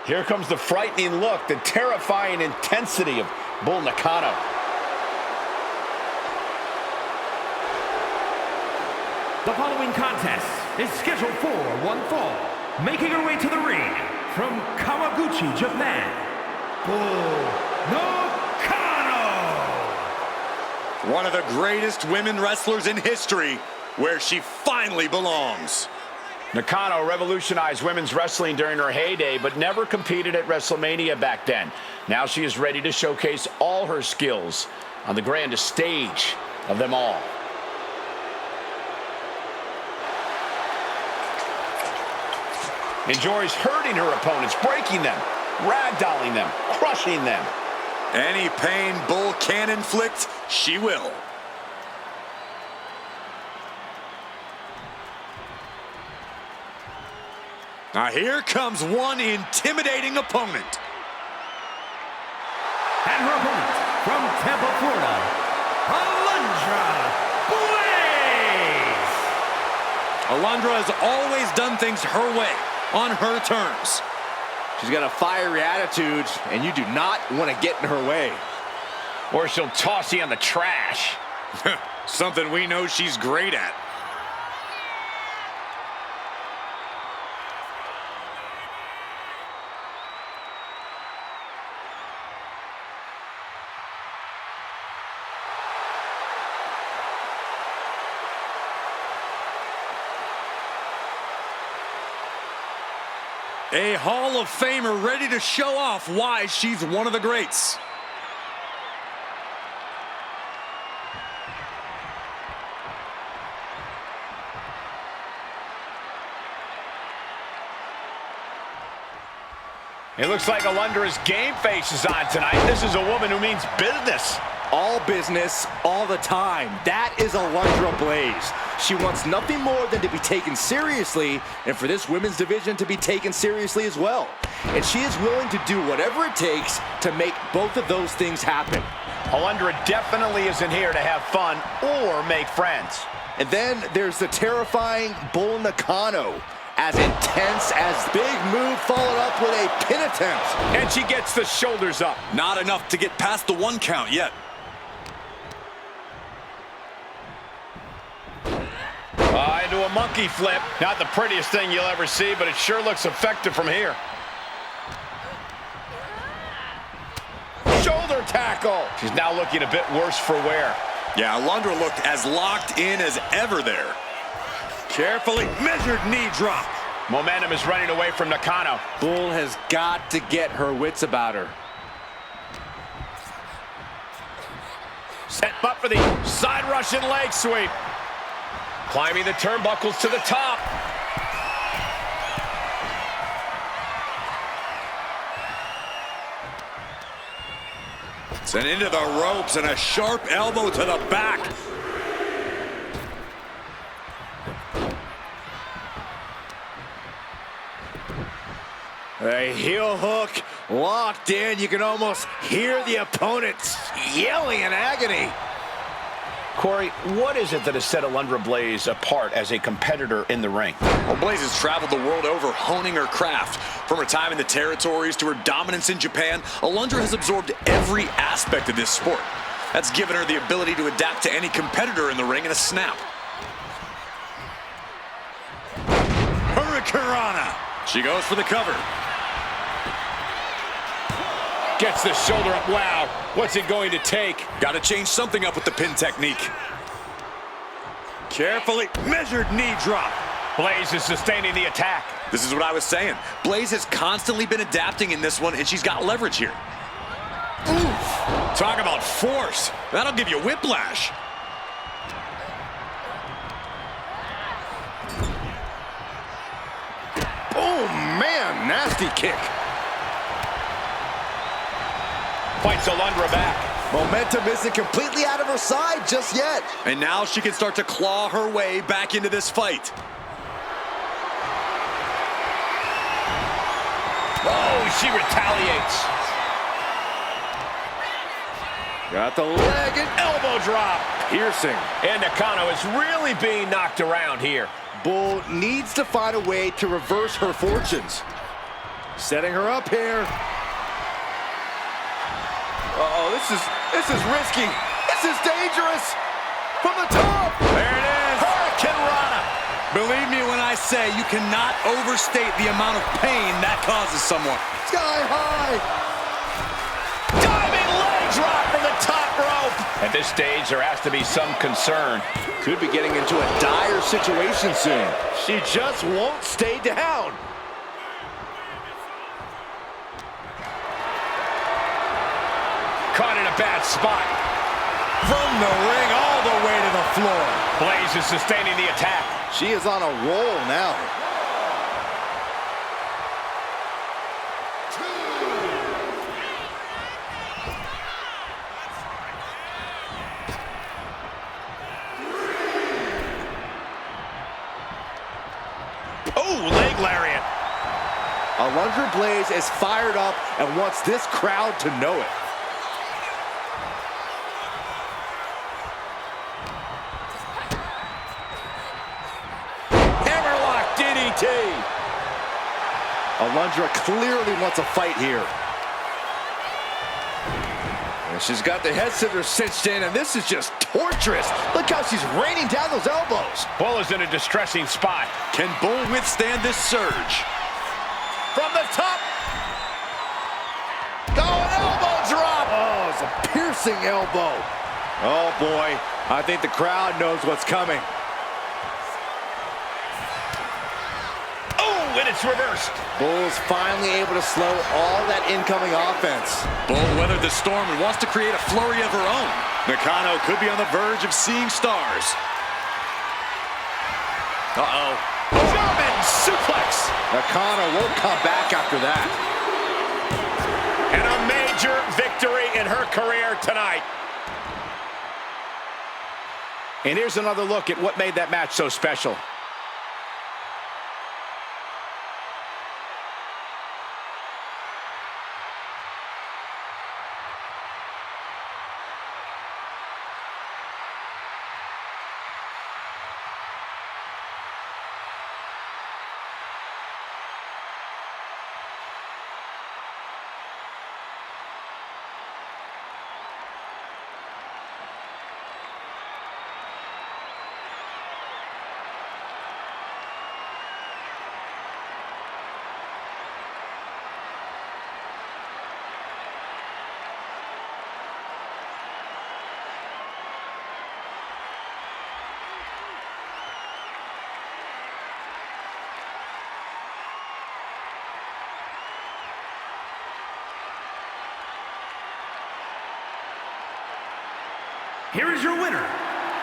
Here comes the frightening look, the terrifying intensity of Bull Nakano. The following contest is scheduled for one fall. Making her way to the ring from Kawaguchi, Japan, Bull Nakano. One of the greatest women wrestlers in history, where she finally belongs. Nakano revolutionized women's wrestling during her heyday, but never competed at Wrestlemania back then. Now she is ready to showcase all her skills on the grandest stage of them all. Enjoys hurting her opponents, breaking them, ragdolling them, crushing them. Any pain Bull can inflict, she will. Now here comes one intimidating opponent. And her opponent from Tampa, Florida, Alundra Blaze. Alundra has always done things her way, on her terms. She's got a fiery attitude, and you do not want to get in her way. Or she'll toss you in the trash. Something we know she's great at. A Hall of Famer ready to show off why she's one of the greats. It looks like Alundra's game face is on tonight. This is a woman who means business. All business, all the time. That is Alundra Blaze. She wants nothing more than to be taken seriously, and for this women's division to be taken seriously as well. And she is willing to do whatever it takes to make both of those things happen. Alundra definitely isn't here to have fun or make friends. And then there's the terrifying Bull Nakano. As intense as big move followed up with a pin attempt. And she gets the shoulders up. Not enough to get past the 1 count yet. Into a monkey flip. Not the prettiest thing you'll ever see, but it sure looks effective from here. Shoulder tackle. She's now looking a bit worse for wear. Yeah, Alundra looked as locked in as ever there. Carefully measured knee drop. Momentum is running away from Nakano. Bull has got to get her wits about her. Set up for the side Russian leg sweep. Climbing the turnbuckles to the top. Sent into the ropes and a sharp elbow to the back. A heel hook locked in. You can almost hear the opponent yelling in agony. Corey, what is it that has set Alundra Blaze apart as a competitor in the ring? Well, Blaze has traveled the world over honing her craft. From her time in the territories to her dominance in Japan, Alundra has absorbed every aspect of this sport. That's given her the ability to adapt to any competitor in the ring in a snap. Hurricanrana. She goes for the cover. Gets the shoulder up. Wow, what's it going to take? Got to change something up with the pin technique. Carefully measured knee drop. Blaze is sustaining the attack. This is what I was saying. Blaze has constantly been adapting in this one, and she's got leverage here. Oof. Talk about force. That'll give you whiplash. Oh, man, nasty kick. Fights Alundra back. Momentum isn't completely out of her side just yet. And now she can start to claw her way back into this fight. Oh, she retaliates. Got the leg and Elbow drop. piercing. And Nakano is really being knocked around here. Bull needs to find a way to reverse her fortunes. Setting her up here. Uh-oh, this is risky. This is dangerous. From the top. There it is. Hurricane Rana. Believe me when I say you cannot overstate the amount of pain that causes someone. Sky high. Diving leg drop from the top rope. At this stage, there has to be some concern. Could be getting into a dire situation soon. She just won't stay down. Caught in a bad spot. From the ring all the way to the floor. Blaze is sustaining the attack. She is on a roll now. Oh, leg lariat. Alundra Blaze is fired up and wants this crowd to know it. Hammerlock DDT. Alundra clearly wants a fight here. And she's got the head scissors cinched in, and this is just torturous. Look how she's raining down those elbows. Bull is in a distressing spot. Can Bull withstand this surge? From the top. Oh, an elbow drop. Oh, it's a piercing elbow. Oh, boy. I think the crowd knows what's coming. Oh, and it's reversed. Bull's finally able to slow all that incoming offense. Bull weathered the storm and wants to create a flurry of her own. Nakano could be on the verge of seeing stars. Uh-oh. German suplex. Nakano won't come back after that. And a major victory in her career tonight. And here's another look at what made that match so special. Here is your winner,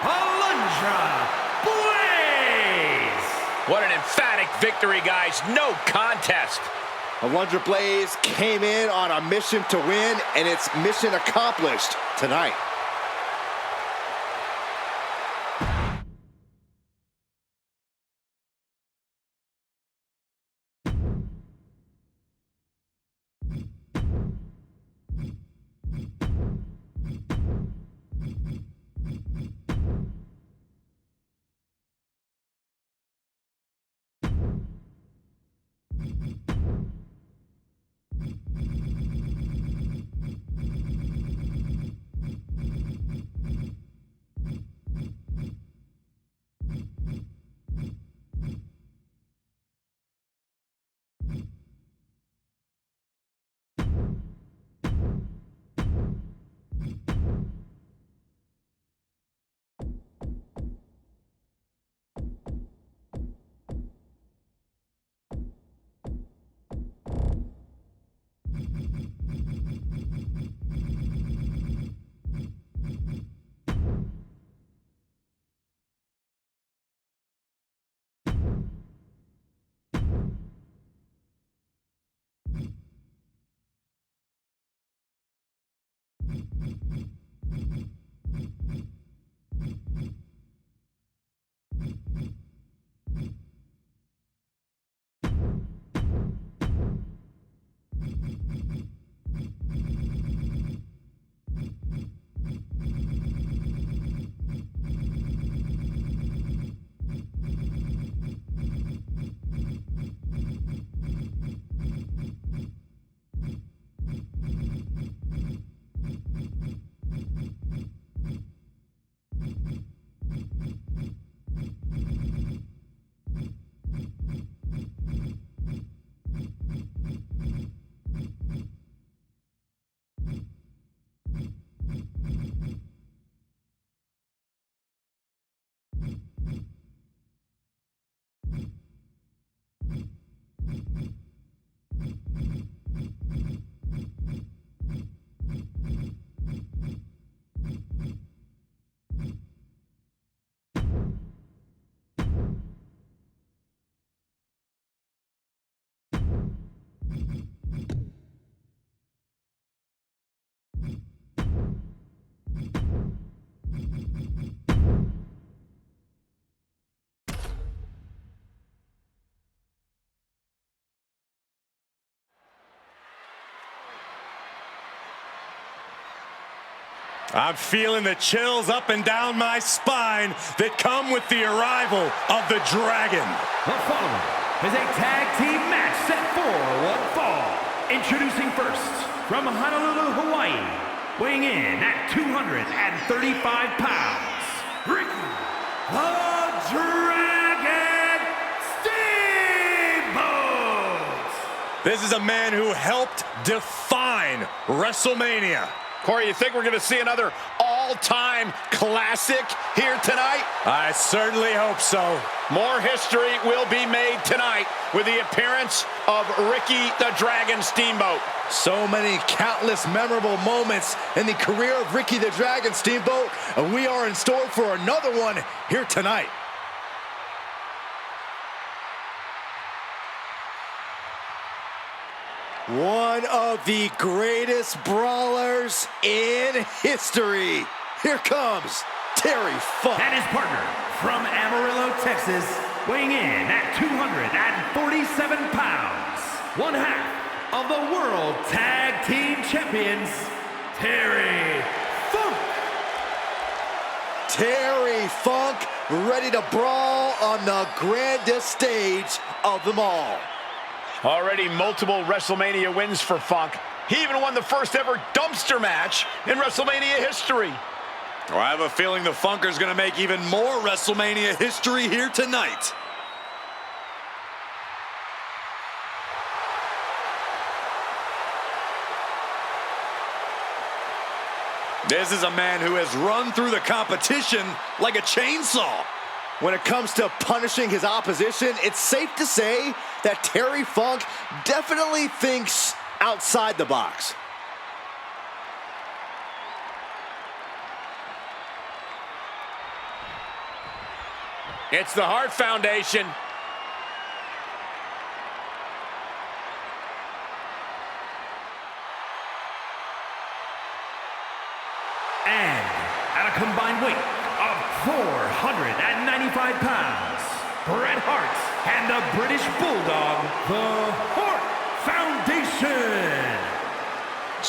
Alundra Blaze! What an emphatic victory, guys. No contest. Alundra Blaze came in on a mission to win, and it's mission accomplished tonight. I'm feeling the chills up and down my spine that come with the arrival of the Dragon. The following is a tag team match set for one fall. Introducing first, from Honolulu, Hawaii, weighing in at 235 pounds, Ricky the Dragon Steamboat! This is a man who helped define WrestleMania. Corey, you think we're going to see another all-time classic here tonight? I certainly hope so. More history will be made tonight with the appearance of Ricky the Dragon Steamboat. So many countless memorable moments in the career of Ricky the Dragon Steamboat, and we are in store for another one here tonight. One of the greatest brawlers in history. Here comes Terry Funk. And his partner, from Amarillo, Texas, weighing in at 247 pounds, one half of the World Tag Team Champions, Terry Funk. Terry Funk, ready to brawl on the grandest stage of them all. Already multiple WrestleMania wins for Funk. He even won the first ever dumpster match in WrestleMania history. Well, I have a feeling the Funker's going to make even more WrestleMania history here tonight. This is a man who has run through the competition like a chainsaw. When it comes to punishing his opposition, it's safe to say that Terry Funk definitely thinks outside the box. It's the Hart Foundation. And at a combined weight of 495 pounds, Bret Hart and the British Bulldog, the Hart Foundation.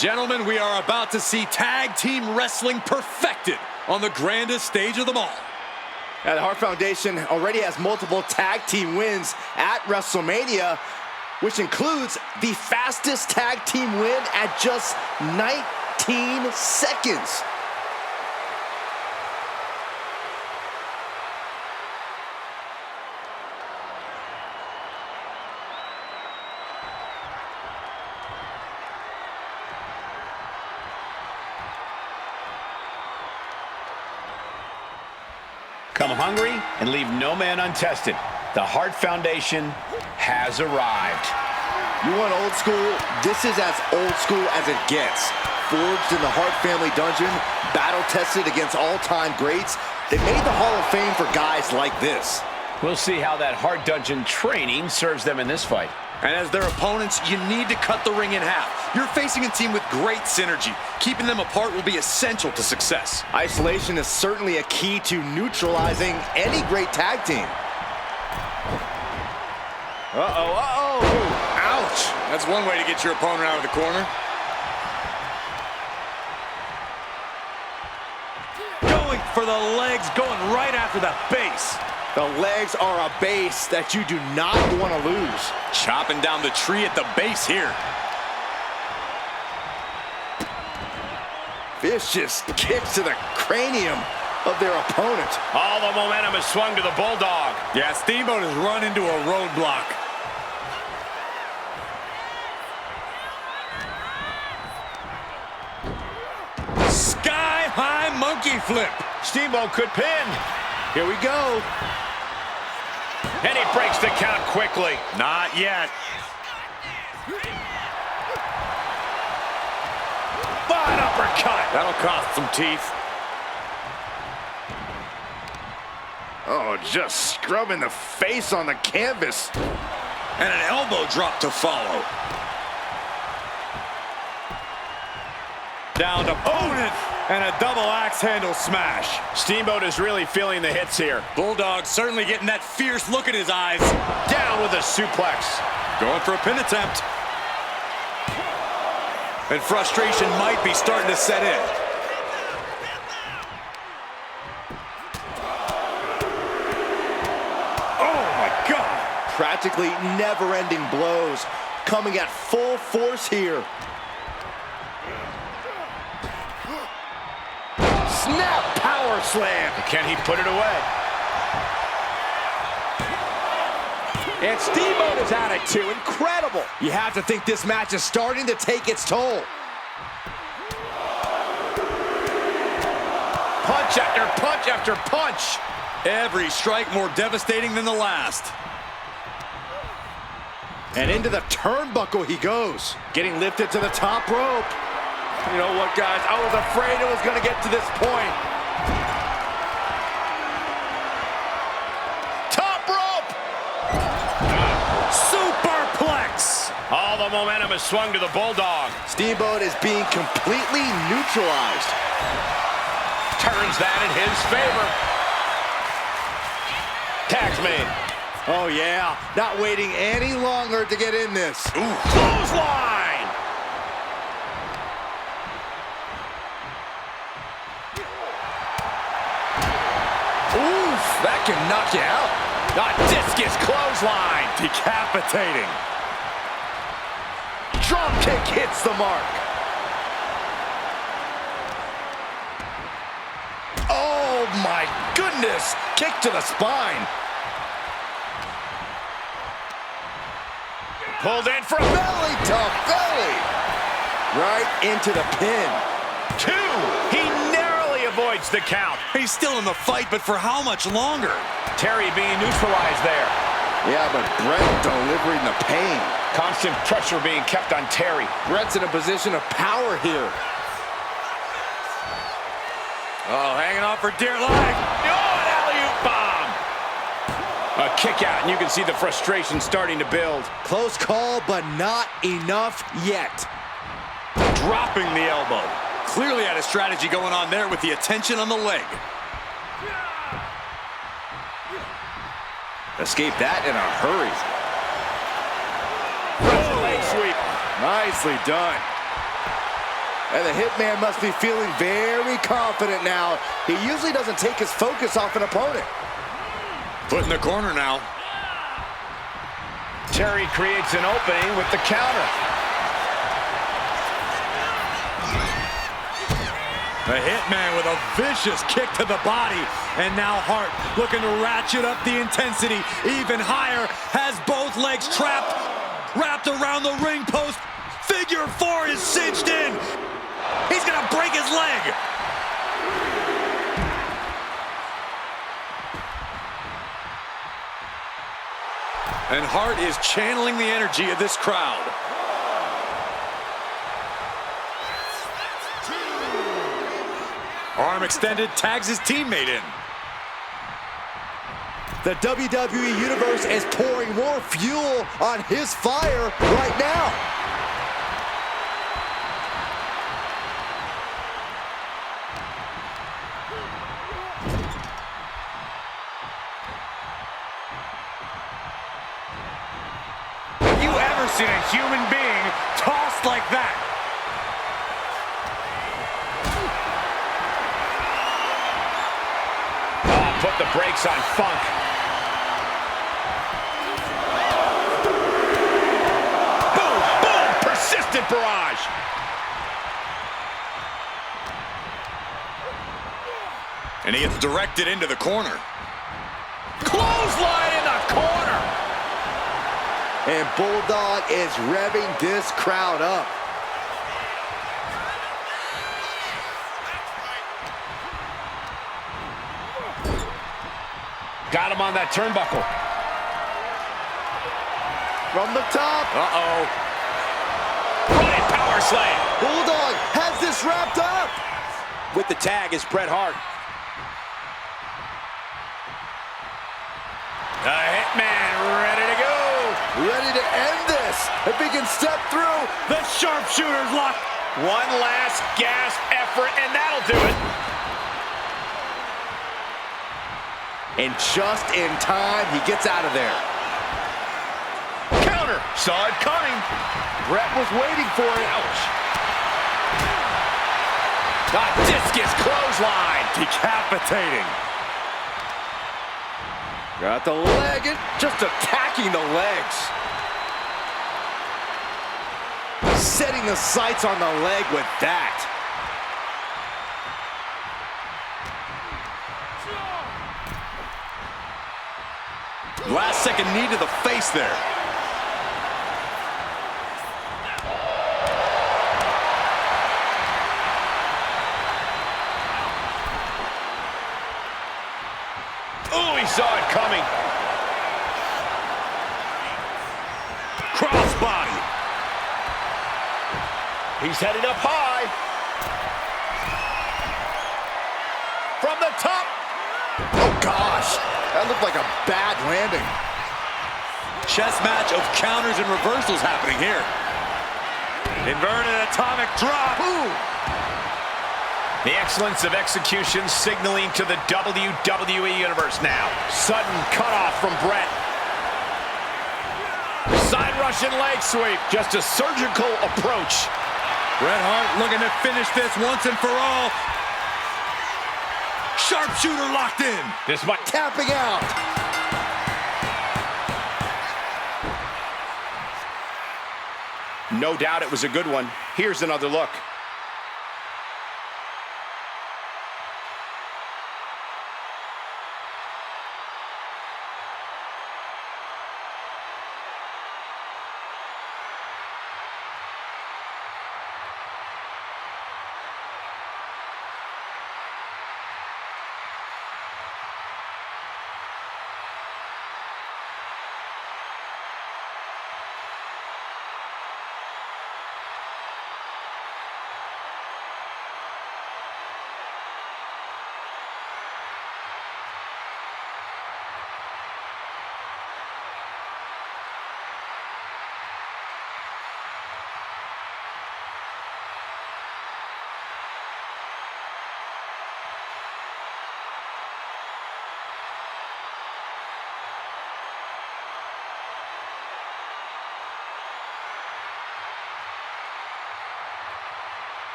Gentlemen, we are about to see tag team wrestling perfected on the grandest stage of them all. Now, the Hart Foundation already has multiple tag team wins at WrestleMania, which includes the fastest tag team win at just 19 seconds. Come hungry and leave no man untested. The Hart Foundation has arrived. You want old school? This is as old school as it gets. Forged in the Hart family dungeon, battle-tested against all-time greats, they made the Hall of Fame for guys like this. We'll see how that Hart Dungeon training serves them in this fight. And as their opponents, you need to cut the ring in half. You're facing a team with great synergy. Keeping them apart will be essential to success. Isolation is certainly a key to neutralizing any great tag team. Ouch! That's one way to get your opponent out of the corner. Going for the legs, going right after the base. The legs are a base that you do not want to lose. Chopping down the tree at the base here. Vicious kicks to the cranium of their opponent. All the momentum is swung to the Bulldog. Yeah, Steamboat has run into a roadblock. Sky-high monkey flip. Steamboat could pin. Here we go. And he breaks the count quickly. Not yet. Fine uppercut. That'll cost some teeth. Oh, just scrubbing the face on the canvas. And an elbow drop to follow. Down to opponent. And a double axe handle smash. Steamboat is really feeling the hits here. Bulldog certainly getting that fierce look in his eyes. Down with a suplex. Going for a pin attempt. And frustration might be starting to set in. practically never-ending blows coming at full force here. Snap power slam. Can he put it away? And Steamboat is at it too. Incredible. You have to think this match is starting to take its toll. Punch after punch after punch. Every strike more devastating than the last. And into the turnbuckle he goes. Getting lifted to the top rope. You know what, guys? I was afraid it was going to get to this point. Top rope. Superplex. All the momentum is swung to the Bulldog. Steamboat is being completely neutralized. Turns that in his favor. Tag's made. Oh, yeah. Not waiting any longer to get in this. Ooh, clothesline. Oof, that can knock you out. A discus clothesline. Decapitating. Drop kick hits the mark. Oh, my goodness. Kick to the spine. Pulled in for a Belly to belly. Right into the pin. 2. He narrowly avoids the count. He's still in the fight, but for how much longer? Terry being neutralized there. Yeah, but Brett delivering the pain. Constant pressure being kept on Terry. Brett's in a position of power here. Oh, hanging on for dear life. Oh, an alley-oop bomb. A kick out, and you can see the frustration starting to build. Close call, but not enough yet. Dropping the elbow. Clearly had a strategy going on there with the attention on the leg. Escape that in a hurry. Leg sweep. Nicely done. And the Hitman must be feeling very confident now. He usually doesn't take his focus off an opponent. Put in the corner now. Terry creates an opening with the counter. The Hitman with a vicious kick to the body. And now Hart looking to ratchet up the intensity even higher. Has both legs trapped, wrapped around the ring post. Figure 4 is cinched in. He's gonna break his leg. And Hart is channeling the energy of this crowd. Arm extended, tags his teammate in. The WWE Universe is pouring more fuel on his fire right now. Have you ever seen a human being tossed like that? Put the brakes on Funk. Boom, boom, persistent barrage. And he gets directed into the corner. Clothesline in the corner. And Bulldog is revving this crowd up. Got him on that turnbuckle. From the top. Uh-oh. Running power slam. Bulldog has this wrapped up. With the tag is Bret Hart. The Hitman ready to go. Ready to end this. If he can step through. The sharpshooter's locked. One last gasp effort, and that'll do it. And just in time, he gets out of there. Counter. Saw it coming. Bret was waiting for it. Ouch. The discus clothesline. Decapitating. Got the leg in. Just a tack Stacking the legs. Setting the sights on the leg with that. Last second knee to the face there. Oh, he saw it coming. Crossbody. He's headed up high. From the top. Oh gosh, that looked like a bad landing. Chess match of counters and reversals happening here. Inverted atomic drop. Ooh. The excellence of execution signaling to the WWE Universe now. Sudden cutoff from Brett. Side Russian leg sweep. Just a surgical approach. Bret Hart looking to finish this once and for all. Sharpshooter locked in. This might... Tapping out. No doubt it was a good one. Here's another look.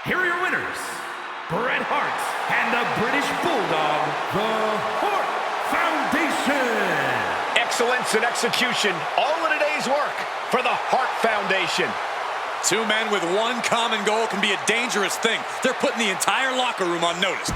Here are your winners, Bret Hart and the British Bulldog, the Hart Foundation. Excellence and execution, all in a day's work for the Hart Foundation. Two men with one common goal can be a dangerous thing. They're putting the entire locker room on notice.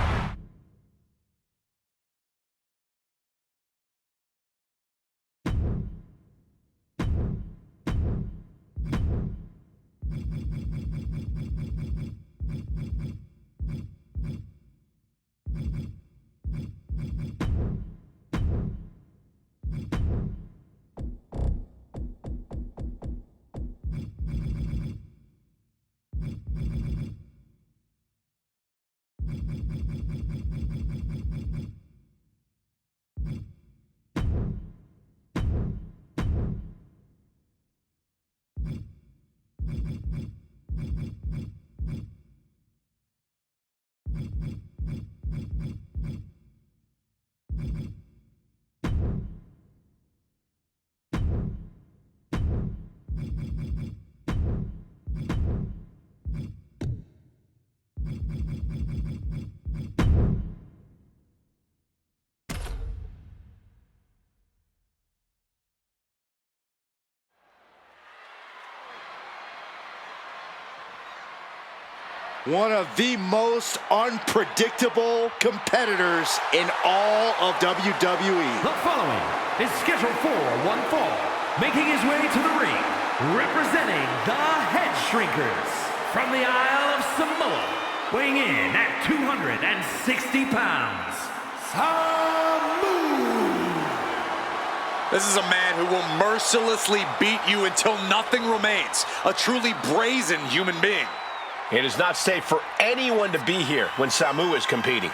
One of the most unpredictable competitors in all of WWE. The following is scheduled for one fall, making his way to the ring, representing the Head Shrinkers from the Isle of Samoa, weighing in at 260 pounds, Samu. This is a man who will mercilessly beat you until nothing remains. A truly brazen human being. It is not safe for anyone to be here when Samu is competing.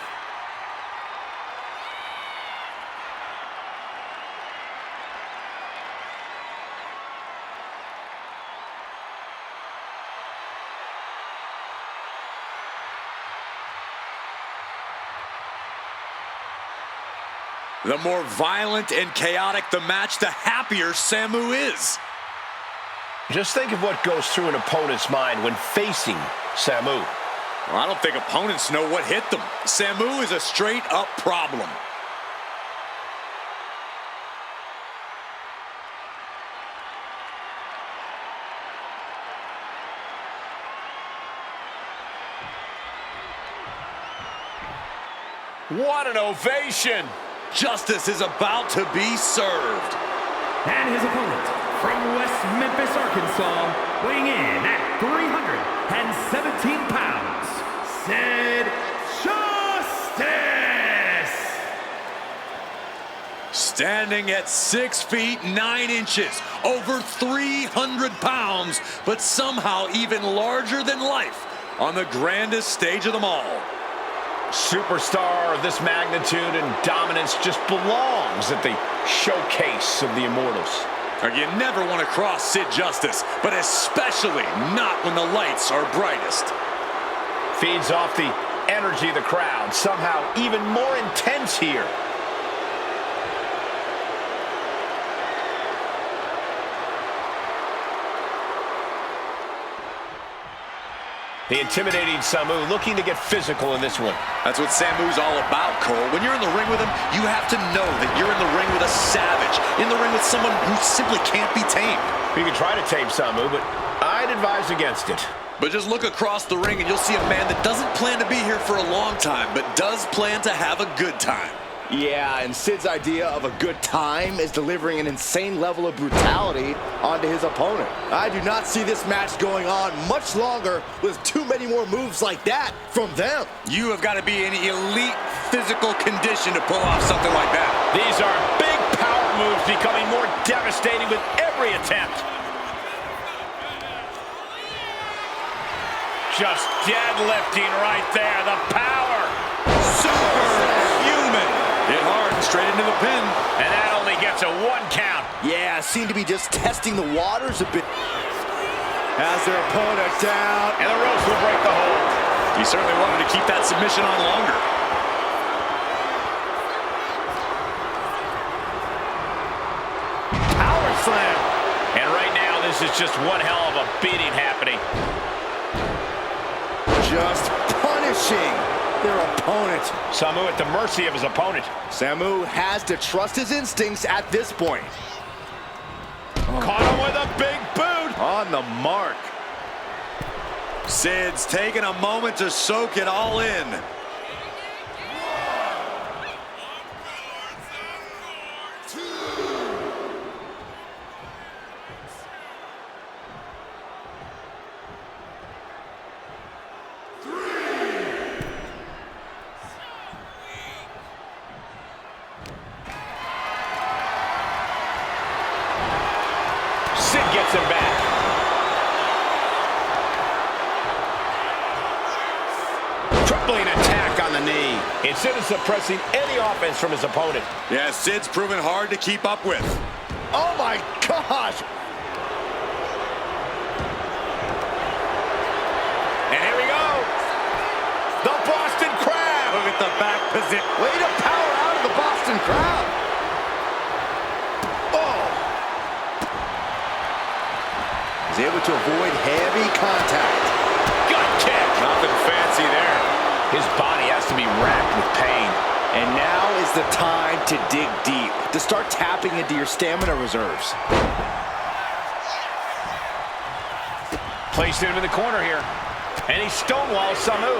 The more violent and chaotic the match, the happier Samu is. Just think of what goes through an opponent's mind when facing Samu. Well, I don't think opponents know what hit them. Samu is a straight-up problem. What an ovation! Justice is about to be served. And his opponent, from West Memphis, Arkansas, weighing in at 317 pounds, Sid Justice! Standing at 6 feet 9 inches, over 300 pounds, but somehow even larger than life on the grandest stage of them all. Superstar of this magnitude and dominance just belongs at the showcase of the Immortals. You never want to cross Sid Justice, but especially not when the lights are brightest. Feeds off the energy of the crowd, somehow even more intense here. The intimidating Samu looking to get physical in this one. That's what Samu's all about, Cole. When you're in the ring with him, you have to know that you're in the ring with a savage, in the ring with someone who simply can't be tamed. You can try to tame Samu, but I'd advise against it. But just look across the ring and you'll see a man that doesn't plan to be here for a long time, but does plan to have a good time. Yeah, and Sid's idea of a good time is delivering an insane level of brutality onto his opponent. I do not see this match going on much longer with too many more moves like that from them. You have got to be in elite physical condition to pull off something like that. These are big power moves becoming more devastating with every attempt. Just deadlifting right there, the power. Superhuman. Hit hard and straight into the pin. And that only gets a 1 count. Yeah, seem to be just testing the waters a bit. Has their opponent down. And the ropes will break the hold. He certainly wanted to keep that submission on longer. Power slam. And right now, this is just one hell of a beating happening. Just punishing their opponent. Samu at the mercy of his opponent. Samu has to trust his instincts at this point. Caught him with a big boot. On the mark. Sid's taking a moment to soak it all in. Sid gets him back. Tripling attack on the knee. Instead of suppressing any offense from his opponent. Yeah, Sid's proven hard to keep up with. Oh my gosh! And here we go. The Boston Crab. Look at the back position. Way to power out of the Boston Crab. Oh! He's able to avoid heavy contact. Gut kick. Nothing fancy there. His body has to be racked with pain. And now is the time to dig deep, to start tapping into your stamina reserves. Placed him in the corner here. And he stonewalls Samu.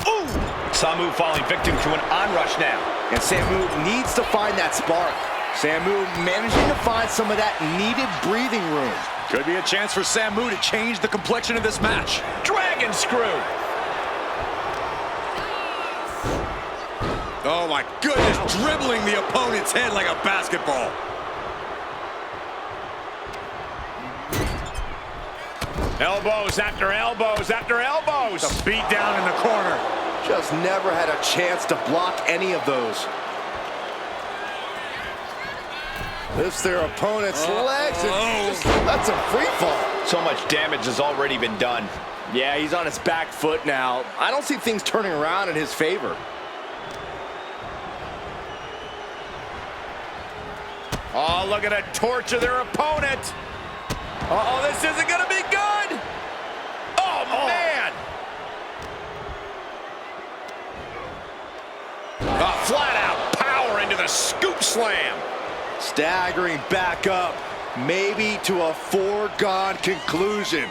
Ooh! Samu falling victim to an onrush now. And Samu needs to find that spark. Samu managing to find some of that needed breathing room. Could be a chance for Samu to change the complexion of this match. Dragon screw. Oh my goodness, dribbling the opponent's head like a basketball. Elbows after elbows after elbows. The beat down in the corner. Just never had a chance to block any of those. Lifts their opponent's legs and just lets him free fall. So much damage has already been done. Yeah, he's on his back foot now. I don't see things turning around in his favor. Oh, look at her torture their opponent. Uh-oh, this isn't going to be good. Oh, man. Flat out power into the scoop slam. Staggering back up, maybe to a foregone conclusion.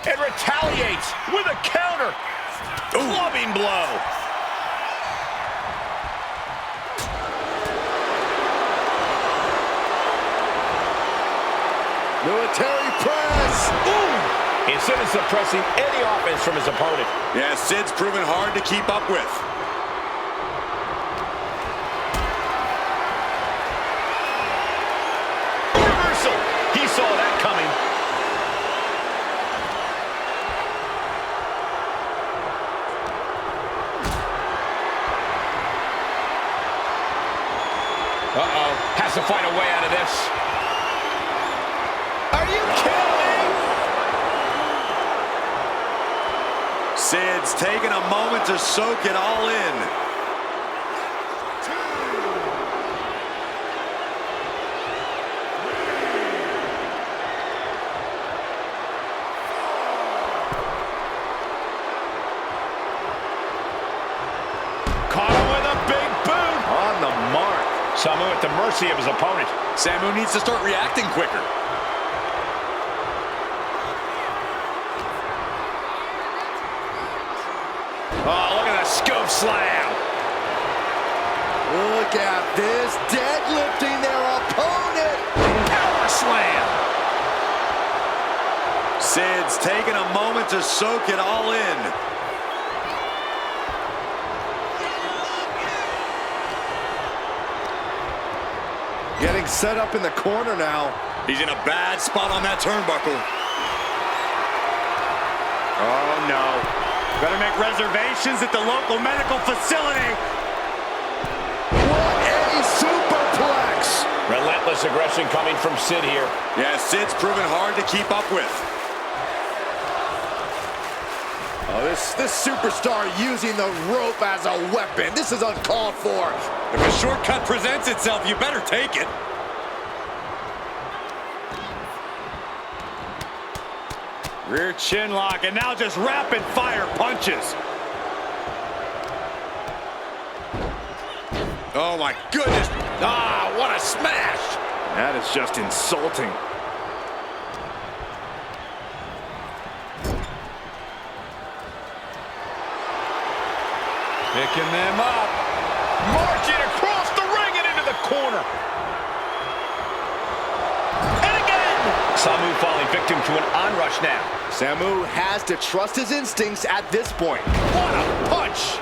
And retaliates with a counter. Clubbing blow. Military press. Ooh. Instead of suppressing any offense from his opponent. Yeah, Sid's proven hard to keep up with. Reversal. He saw that coming. Uh-oh. Has to find a way out of this. Are you kidding me? Sid's taking a moment to soak it all in. Caught him with a big boot. On the mark. Samu at the mercy of his opponent. Samu needs to start reacting quicker. Oh, look at the scoop slam. Look at this, deadlifting their opponent. Power slam. Sid's taking a moment to soak it all in. Getting set up in the corner now. He's in a bad spot on that turnbuckle. Oh, no. Better make reservations at the local medical facility. What a superplex. Relentless aggression coming from Sid here. Yeah, Sid's proven hard to keep up with. Oh, this superstar using the rope as a weapon. This is uncalled for. If a shortcut presents itself, you better take it. Rear chin lock, and now just rapid fire punches. Oh my goodness. Ah, what a smash. That is just insulting. Picking them up. Marching across the ring and into the corner. And again. Samu falling victim to an onrush now. Samu has to trust his instincts at this point. What a punch.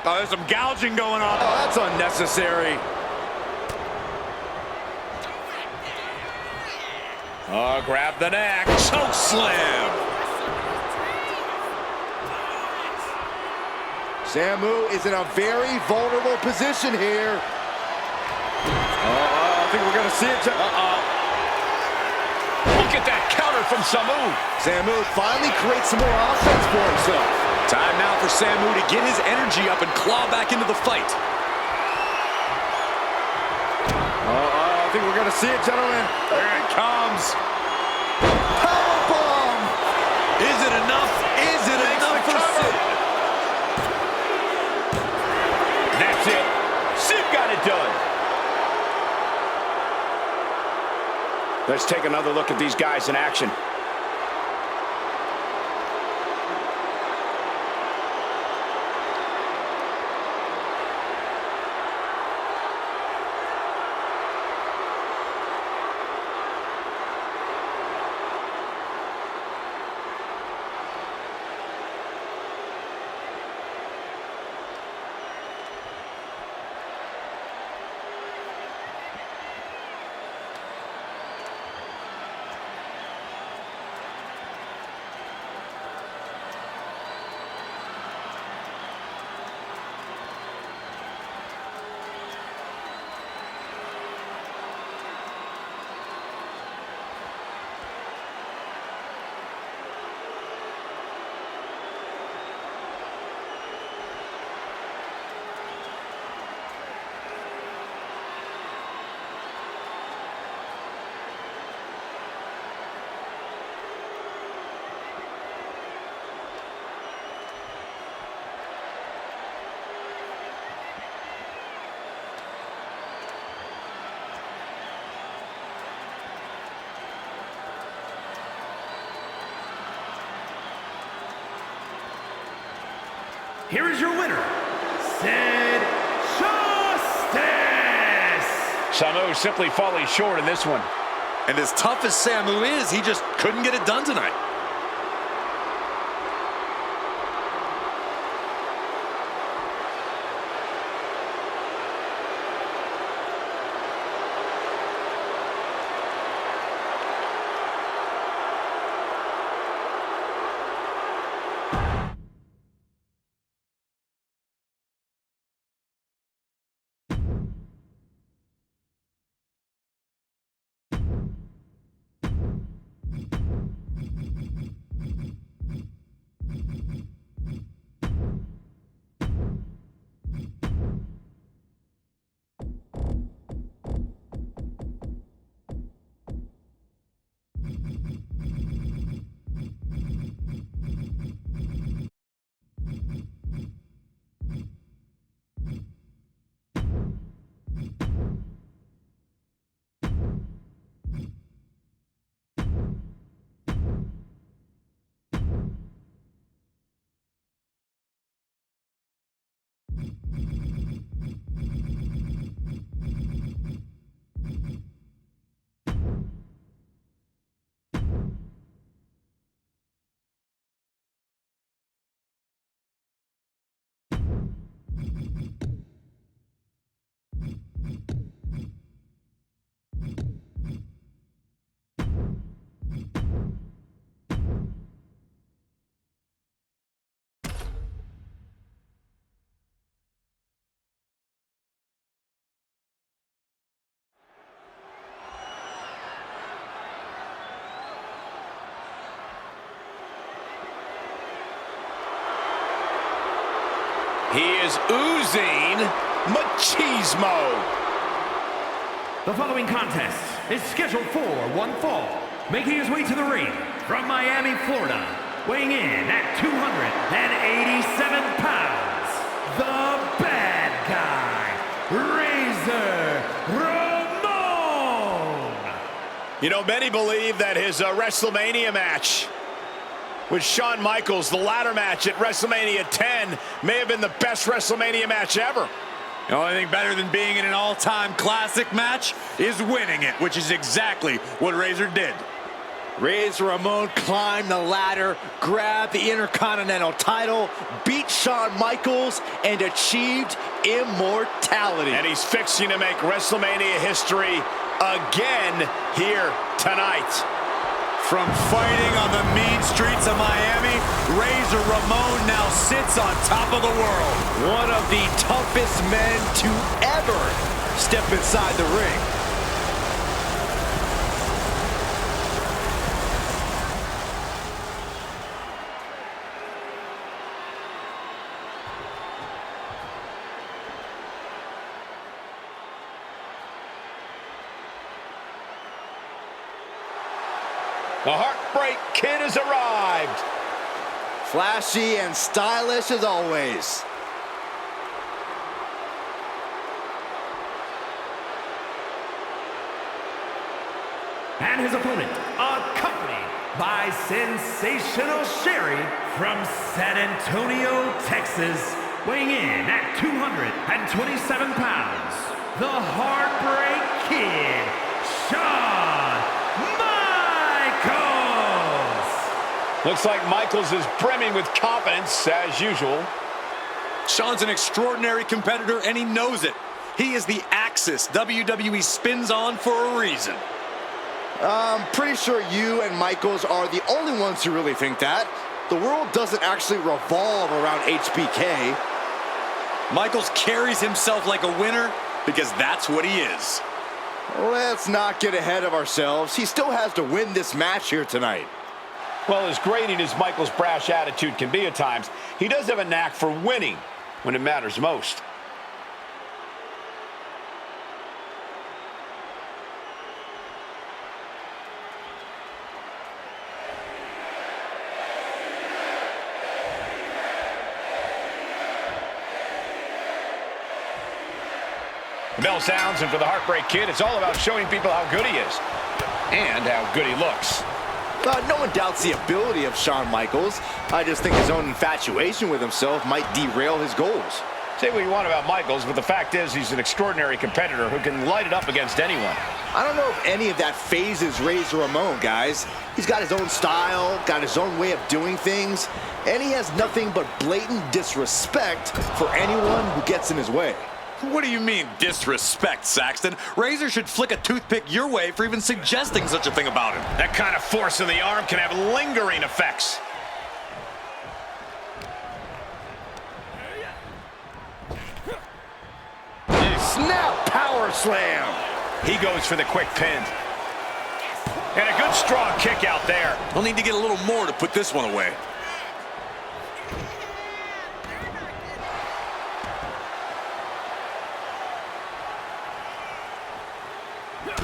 Oh, there's some gouging going on. Oh, that's unnecessary. Oh, grab the neck. Choke slam. Samu is in a very vulnerable position here. I think we're going to see it. Look at that counter from Samu. Samu finally creates some more offense for himself. Time now for Samu to get his energy up and claw back into the fight. I think we're going to see it, gentlemen. There it comes. Powerbomb! Is it enough? Is it enough for Sid? That's it. Sid got it done. Let's take another look at these guys in action. here is your winner, Sid Justice. Samu simply falling short in this one. And as tough as Samu is, he just couldn't get it done tonight. He is oozing machismo. The following contest is scheduled for one fall. Making his way to the ring from Miami, Florida, weighing in at 287 pounds, the bad guy, Razor Ramon. You know, many believe that his WrestleMania match with Shawn Michaels, the ladder match at WrestleMania 10, may have been the best WrestleMania match ever. The only thing better than being in an all-time classic match is winning it, which is exactly what Razor did. Razor Ramon climbed the ladder, grabbed the Intercontinental title, beat Shawn Michaels, and achieved immortality. And he's fixing to make WrestleMania history again here tonight. From fighting on the mean streets of Miami, Razor Ramon now sits on top of the world. One of the toughest men to ever step inside the ring. The Heartbreak Kid has arrived. Flashy and stylish as always. And his opponent, accompanied by Sensational Sherry from San Antonio, Texas, weighing in at 227 pounds, the Heartbreak Kid, Shawn Michaels. Looks like Michaels is brimming with confidence, as usual. Shawn's an extraordinary competitor, and he knows it. He is the axis WWE spins on for a reason. I'm pretty sure you and Michaels are the only ones who really think that. The world doesn't actually revolve around HBK. Michaels carries himself like a winner because that's what he is. Let's not get ahead of ourselves. He still has to win this match here tonight. Well, as grating as Michaels' brash attitude can be at times, he does have a knack for winning when it matters most. The bell sounds, and for the Heartbreak Kid, it's all about showing people how good he is and how good he looks. No one doubts the ability of Shawn Michaels. I just think his own infatuation with himself might derail his goals. Say what you want about Michaels, but the fact is he's an extraordinary competitor who can light it up against anyone. I don't know if any of that phases Razor Ramon, guys. He's got his own style, got his own way of doing things, and he has nothing but blatant disrespect for anyone who gets in his way. What do you mean, disrespect, Saxton? Razor should flick a toothpick your way for even suggesting such a thing about him. That kind of force in the arm can have lingering effects. Snap power slam. He goes for the quick pin. And a good strong kick out there. He'll need to get a little more to put this one away.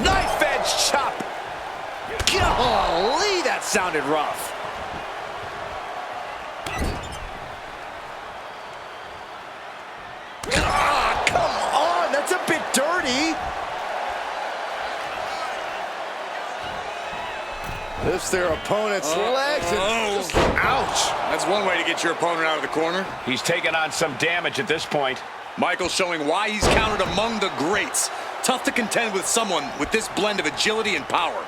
Knife edge chop. Golly, that sounded rough. Ah, come on, that's a bit dirty. Lifts their opponent's legs and just, ouch. That's one way to get your opponent out of the corner. He's taken on some damage at this point. Michaels showing why he's counted among the greats. Tough to contend with someone with this blend of agility and power.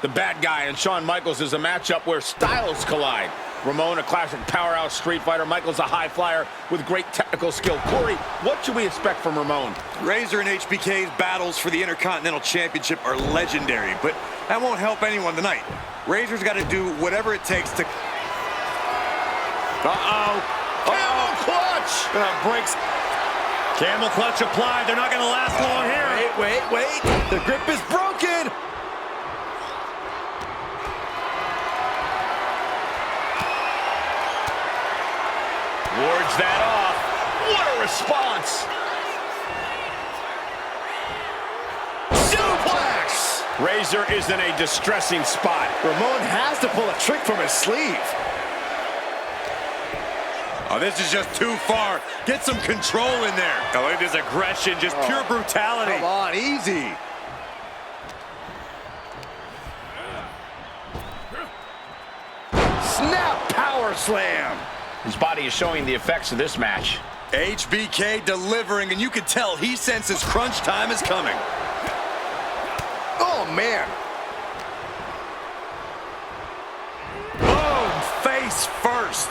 The bad guy and Shawn Michaels is a matchup where styles collide. Ramon, a classic powerhouse street fighter. Michaels, a high flyer with great technical skill. Corey, what should we expect from Ramon? Razor and HBK's battles for the Intercontinental Championship are legendary, but that won't help anyone tonight. Razor's got to do whatever it takes to... Camel clutch! Breaks. Camel clutch applied. They're not going to last long here. Wait. The grip is broken. Wards that off. What a response! Suplex! Razor is in a distressing spot. Ramon has to pull a trick from his sleeve. Oh, this is just too far. Get some control in there. Oh, look at this aggression, just pure brutality. Come on, easy. Snap power slam. His body is showing the effects of this match. HBK delivering, and you can tell he senses crunch time is coming. Oh, man. Boom! Face first.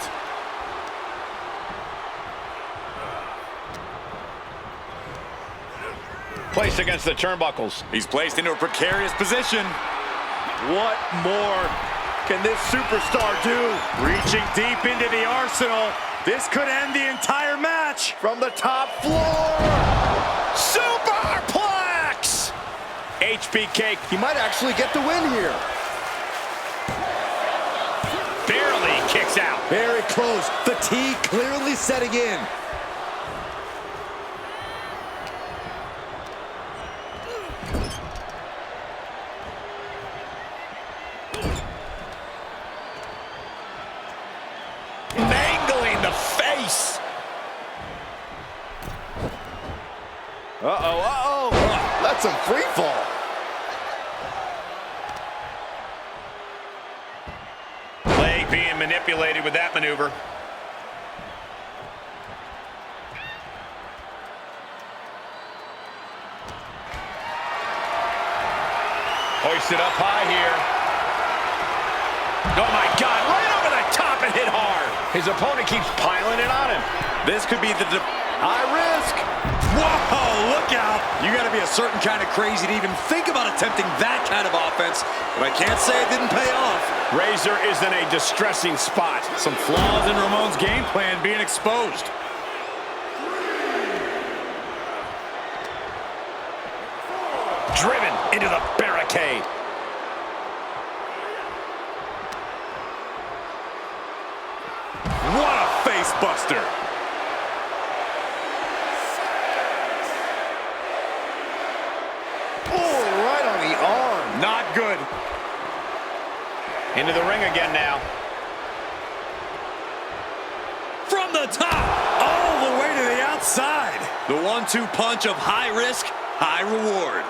Placed against the turnbuckles. He's placed into a precarious position. What more can this superstar do? Reaching deep into the arsenal. This could end the entire match. From the top floor. Superplex! HBK He might actually get the win here. barely kicks out. Very close. Fatigue clearly setting in. Mangling the face. Uh-oh. That's some free fall. Leg being manipulated with that maneuver. Hoisted up high here. Oh my God, right over the top and hit hard. His opponent keeps piling it on him. This could be the High risk. Whoa, look out. You got to be a certain kind of crazy to even think about attempting that kind of offense. But I can't say it didn't pay off. Razor is in a distressing spot. Some flaws in Ramon's game plan being exposed. Driven into the barricade. What a face buster. Oh, right on the arm. Not good. Into the ring again now. From the top, all the way to the outside. The 1-2 punch of high risk, high reward.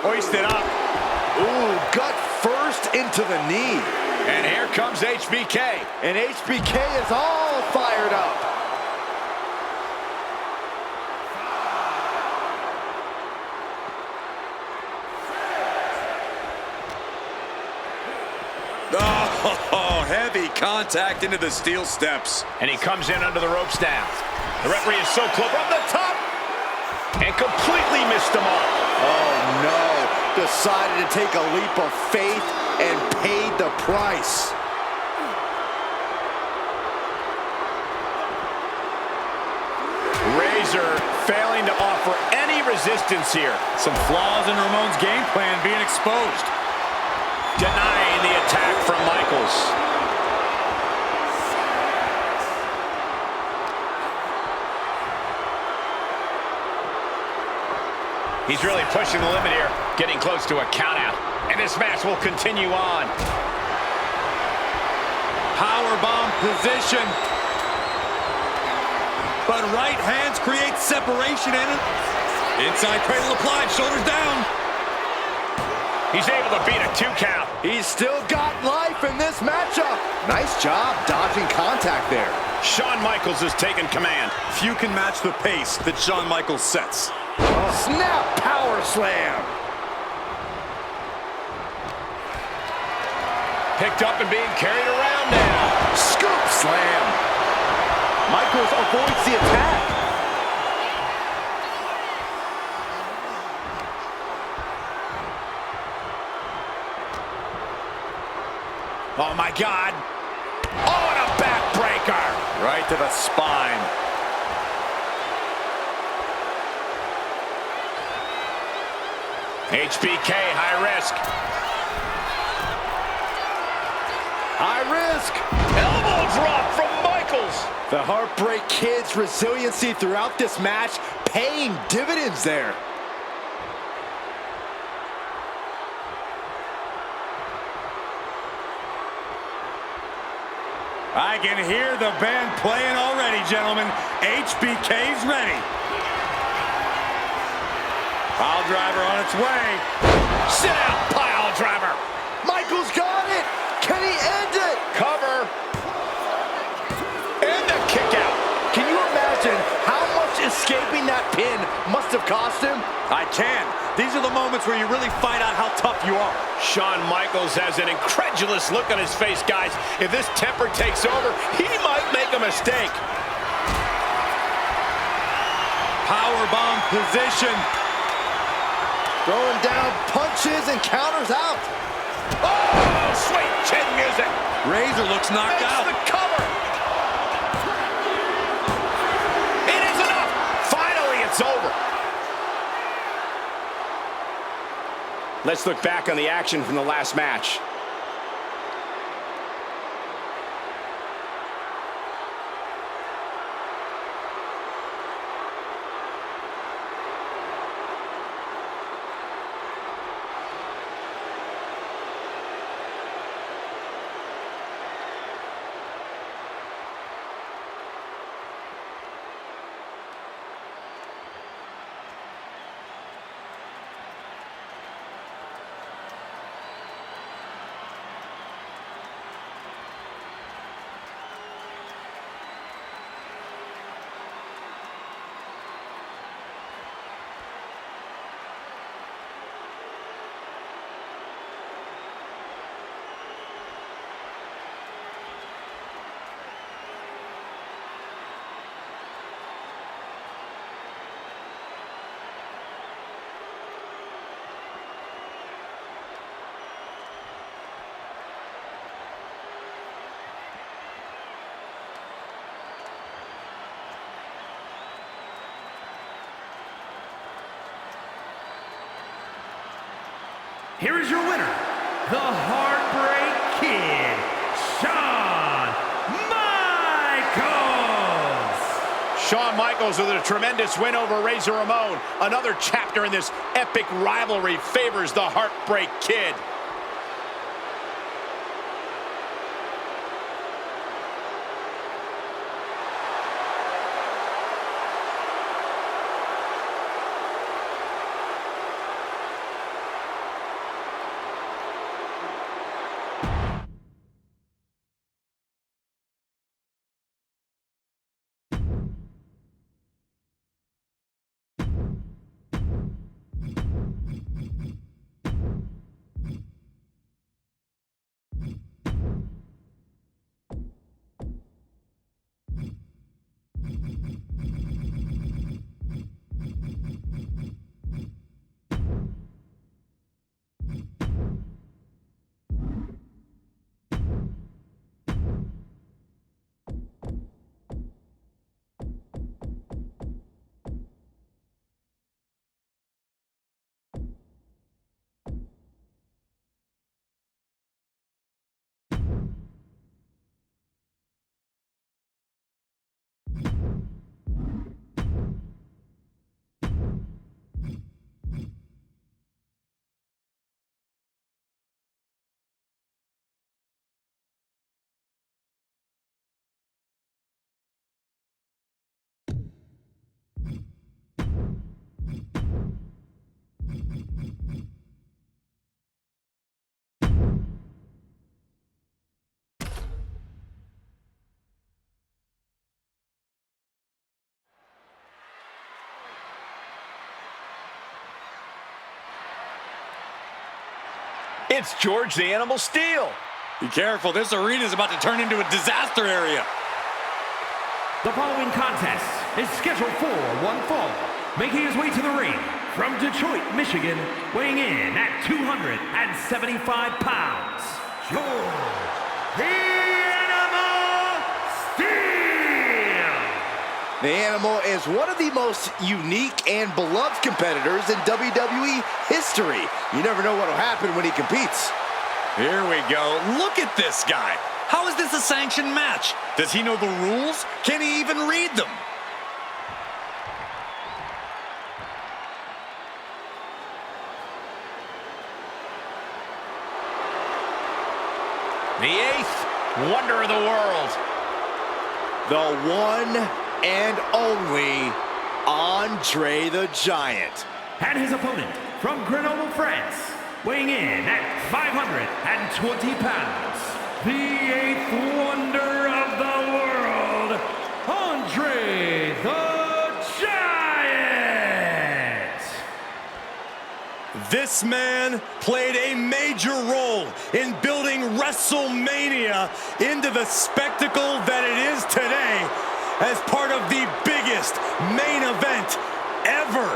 hoisted up. Ooh, gut first into the knee. And here comes HBK. And HBK is all fired up. Oh, heavy contact into the steel steps. And he comes in under the ropes now. The referee is so close from the top. And completely missed him off. Oh no, decided to take a leap of faith and paid the price. Razor failing to offer any resistance here. Some flaws in Ramon's game plan being exposed. Denying the attack from Michaels. He's really pushing the limit here, getting close to a countout. And this match will continue on. Powerbomb position. But right hands create separation in it. Inside cradle applied, shoulders down. He's able to beat a 2 count. He's still got life in this matchup. Nice job dodging contact there. Shawn Michaels has taken command. Few can match the pace that Shawn Michaels sets. Snap power slam. Picked up and being carried around now. Scoop slam. Michaels avoids the attack. Oh my God. Oh, and a backbreaker. Right to the spine. HBK, high risk. High risk. Elbow drop from Michaels. The Heartbreak Kid's resiliency throughout this match paying dividends there. I can hear the band playing already, gentlemen. HBK's ready. Pile driver on its way. Sit out, pile driver. Michaels got it. Can he end it? Cover. And the kick out. Can you imagine how much escaping that pin must have cost him? I can. These are the moments where you really find out how tough you are. Shawn Michaels has an incredulous look on his face, guys. If this temper takes over, he might make a mistake. Powerbomb position. Throwing down punches and counters out. Oh, sweet chin music. Razor looks knocked Makes out. the cover. It is enough. Finally, it's over. Let's look back on the action from the last match. Here is your winner, the Heartbreak Kid, Shawn Michaels. Shawn Michaels with a tremendous win over Razor Ramon. Another chapter in this epic rivalry favors the Heartbreak Kid. It's George the Animal Steel. Be careful, this arena is about to turn into a disaster area. The following contest is scheduled for one fall. Making his way to the ring from Detroit, Michigan, weighing in at 275 pounds, George the Animal Steel. The Animal is one of the most unique and beloved competitors in WWE history. You never know what will happen when he competes. Here we go. Look at this guy. How is this a sanctioned match? Does he know the rules? Can he even read them? The eighth wonder of the world. The one and only Andre the Giant. And his opponent from Grenoble, France, weighing in at 520 pounds, the eighth wonder of the world, Andre the Giant. This man played a major role in building WrestleMania into the spectacle that it is today as part of the biggest main event ever.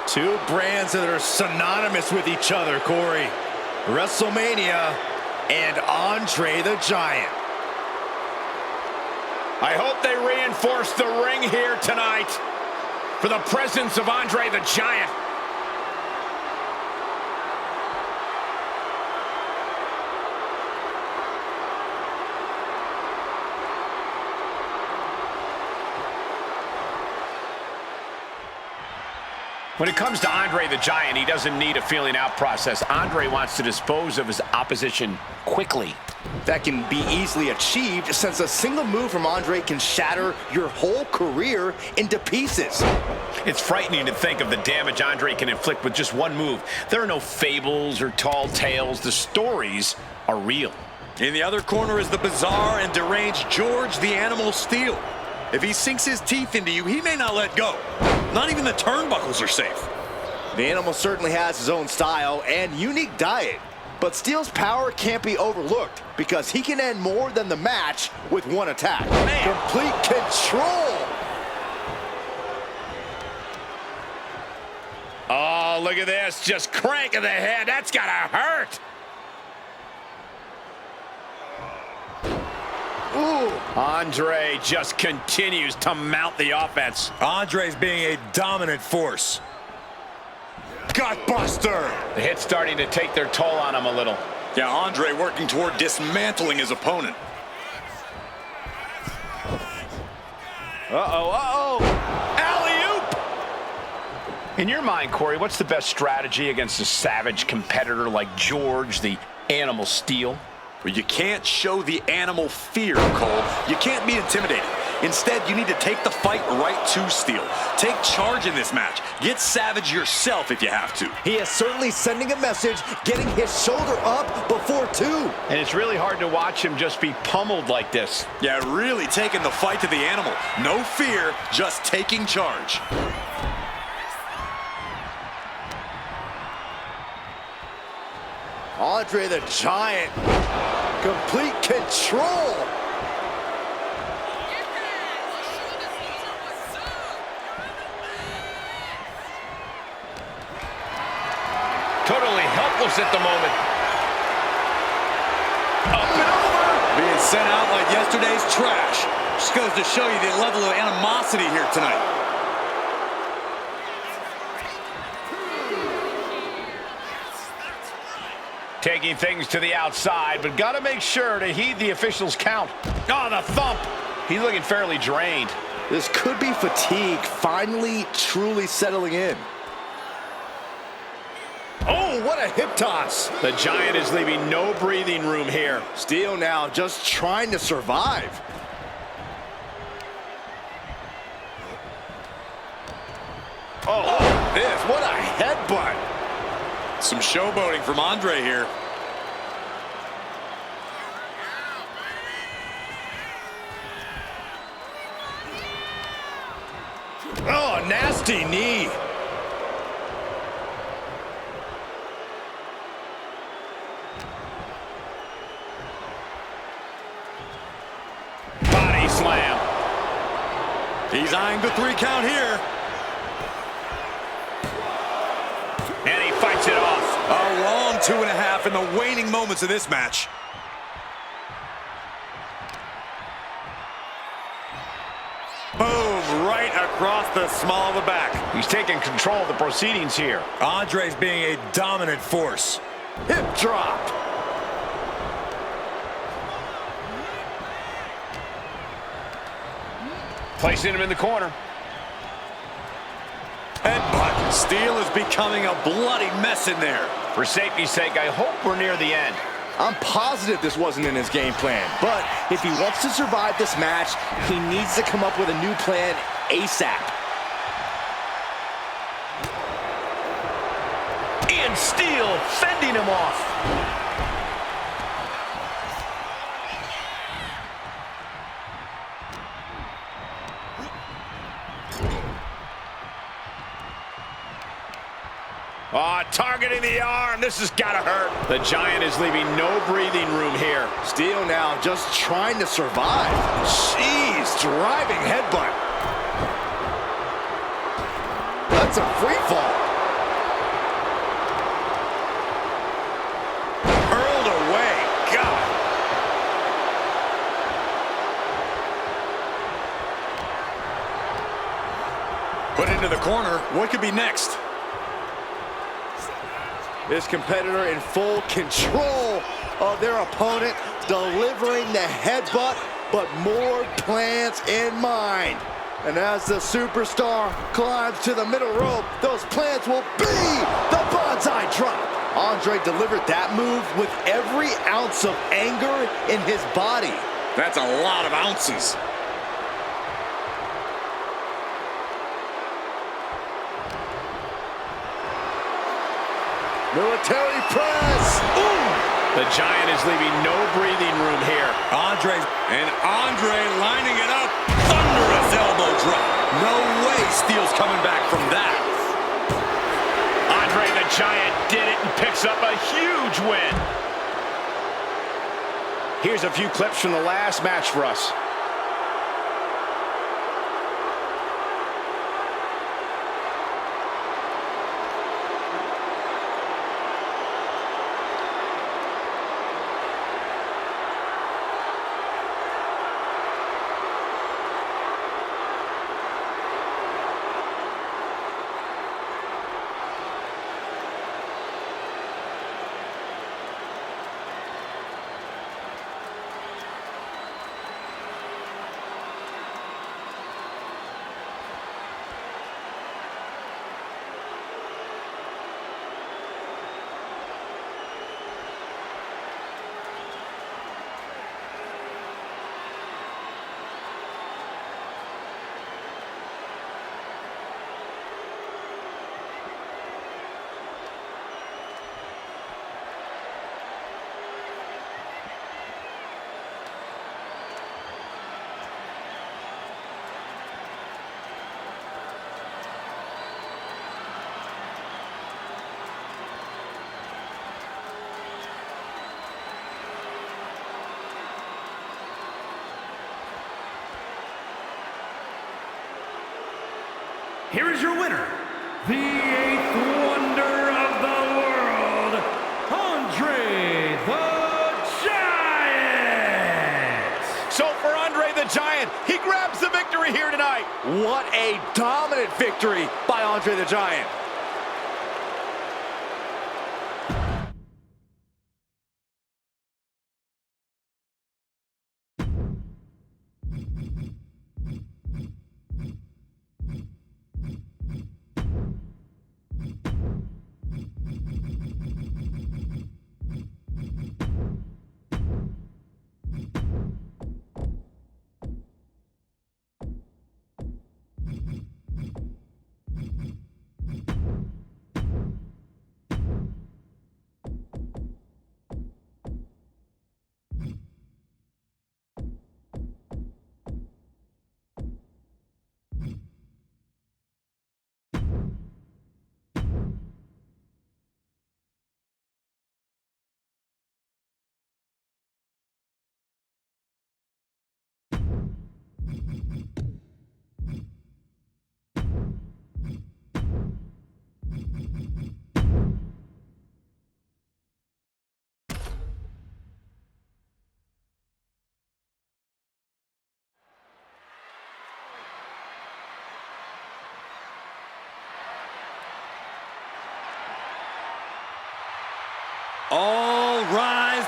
Two brands that are synonymous with each other, Corey. WrestleMania and Andre the Giant. I hope they reinforce the ring here tonight for the presence of Andre the Giant. When it comes to Andre the Giant, he doesn't need a feeling out process. Andre wants to dispose of his opposition quickly. That can be easily achieved since a single move from Andre can shatter your whole career into pieces. It's frightening to think of the damage Andre can inflict with just one move. There are no fables or tall tales. The stories are real. In the other corner is the bizarre and deranged George the Animal Steel. If he sinks his teeth into you, he may not let go. Not even the turnbuckles are safe. The Animal certainly has his own style and unique diet, but Steel's power can't be overlooked because he can end more than the match with one attack. Man. Complete control. Oh, look at this. Just cranking the head. That's gotta hurt. Ooh. Andre just continues to mount the offense. Andre's being a dominant force. Gutbuster! The hit's starting to take their toll on him a little. Yeah, Andre working toward dismantling his opponent. Alley-oop! In your mind, Corey, what's the best strategy against a savage competitor like George, the Animal Steel? But you can't show the animal fear, Cole. You can't be intimidated. Instead, you need to take the fight right to Steel. Take charge in this match. Get savage yourself if you have to. He is certainly sending a message, getting his shoulder up before two. And it's really hard to watch him just be pummeled like this. Yeah, really taking the fight to the animal. No fear, just taking charge. Andre the Giant, complete control. Totally helpless at the moment. Up and over. Being sent out like yesterday's trash. Just goes to show you the level of animosity here tonight. Taking things to the outside, but got to make sure to heed the official's count. Oh, the thump. He's looking fairly drained. This could be fatigue finally truly settling in. Oh, what a hip toss. The Giant is leaving no breathing room here. Steel now just trying to survive. Oh, this, what a headbutt. Some showboating from Andre here. Oh, a nasty knee. slam. He's eyeing the 3 count here. And he fights it off. A long 2.5 in the waning moments of this match. Boom, right across the small of the back. He's taking control of the proceedings here. Andre's being a dominant force. Hip drop. Placing him in the corner. Headbutt. Steel is becoming a bloody mess in there. For safety's sake, I hope we're near the end. I'm positive this wasn't in his game plan, but if he wants to survive this match, he needs to come up with a new plan ASAP. And Steel fending him off. Targeting the arm. This has got to hurt. The Giant is leaving no breathing room here. Steel now just trying to survive. Jeez, driving headbutt. That's a free fall. Hurled away. God. Put into the corner. What could be next? This competitor in full control of their opponent, delivering the headbutt, but more plans in mind. And as the superstar climbs to the middle rope, those plans will be the bonsai drop. Andre delivered that move with every ounce of anger in his body. That's a lot of ounces. Military press. Ooh! The Giant is leaving no breathing room here. Andre lining it up. Thunderous elbow drop. No way Steel's coming back from that. Andre the Giant did it and picks up a huge win. Here's a few clips from the last match for us. Here is your winner, the 8th wonder of the world, Andre the Giant! So for Andre the Giant, he grabs the victory here tonight. What a dominant victory by Andre the Giant.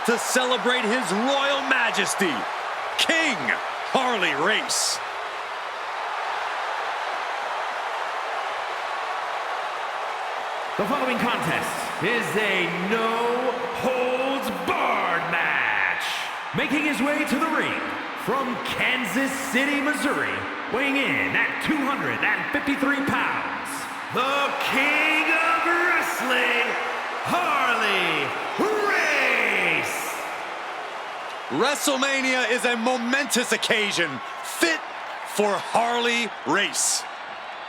to celebrate his royal majesty, King Harley Race. The following contest is a no-holds-barred match. Making his way to the ring from Kansas City, Missouri, weighing in at 253 pounds, the King of Wrestling, Harley Race. WrestleMania is a momentous occasion fit for Harley Race.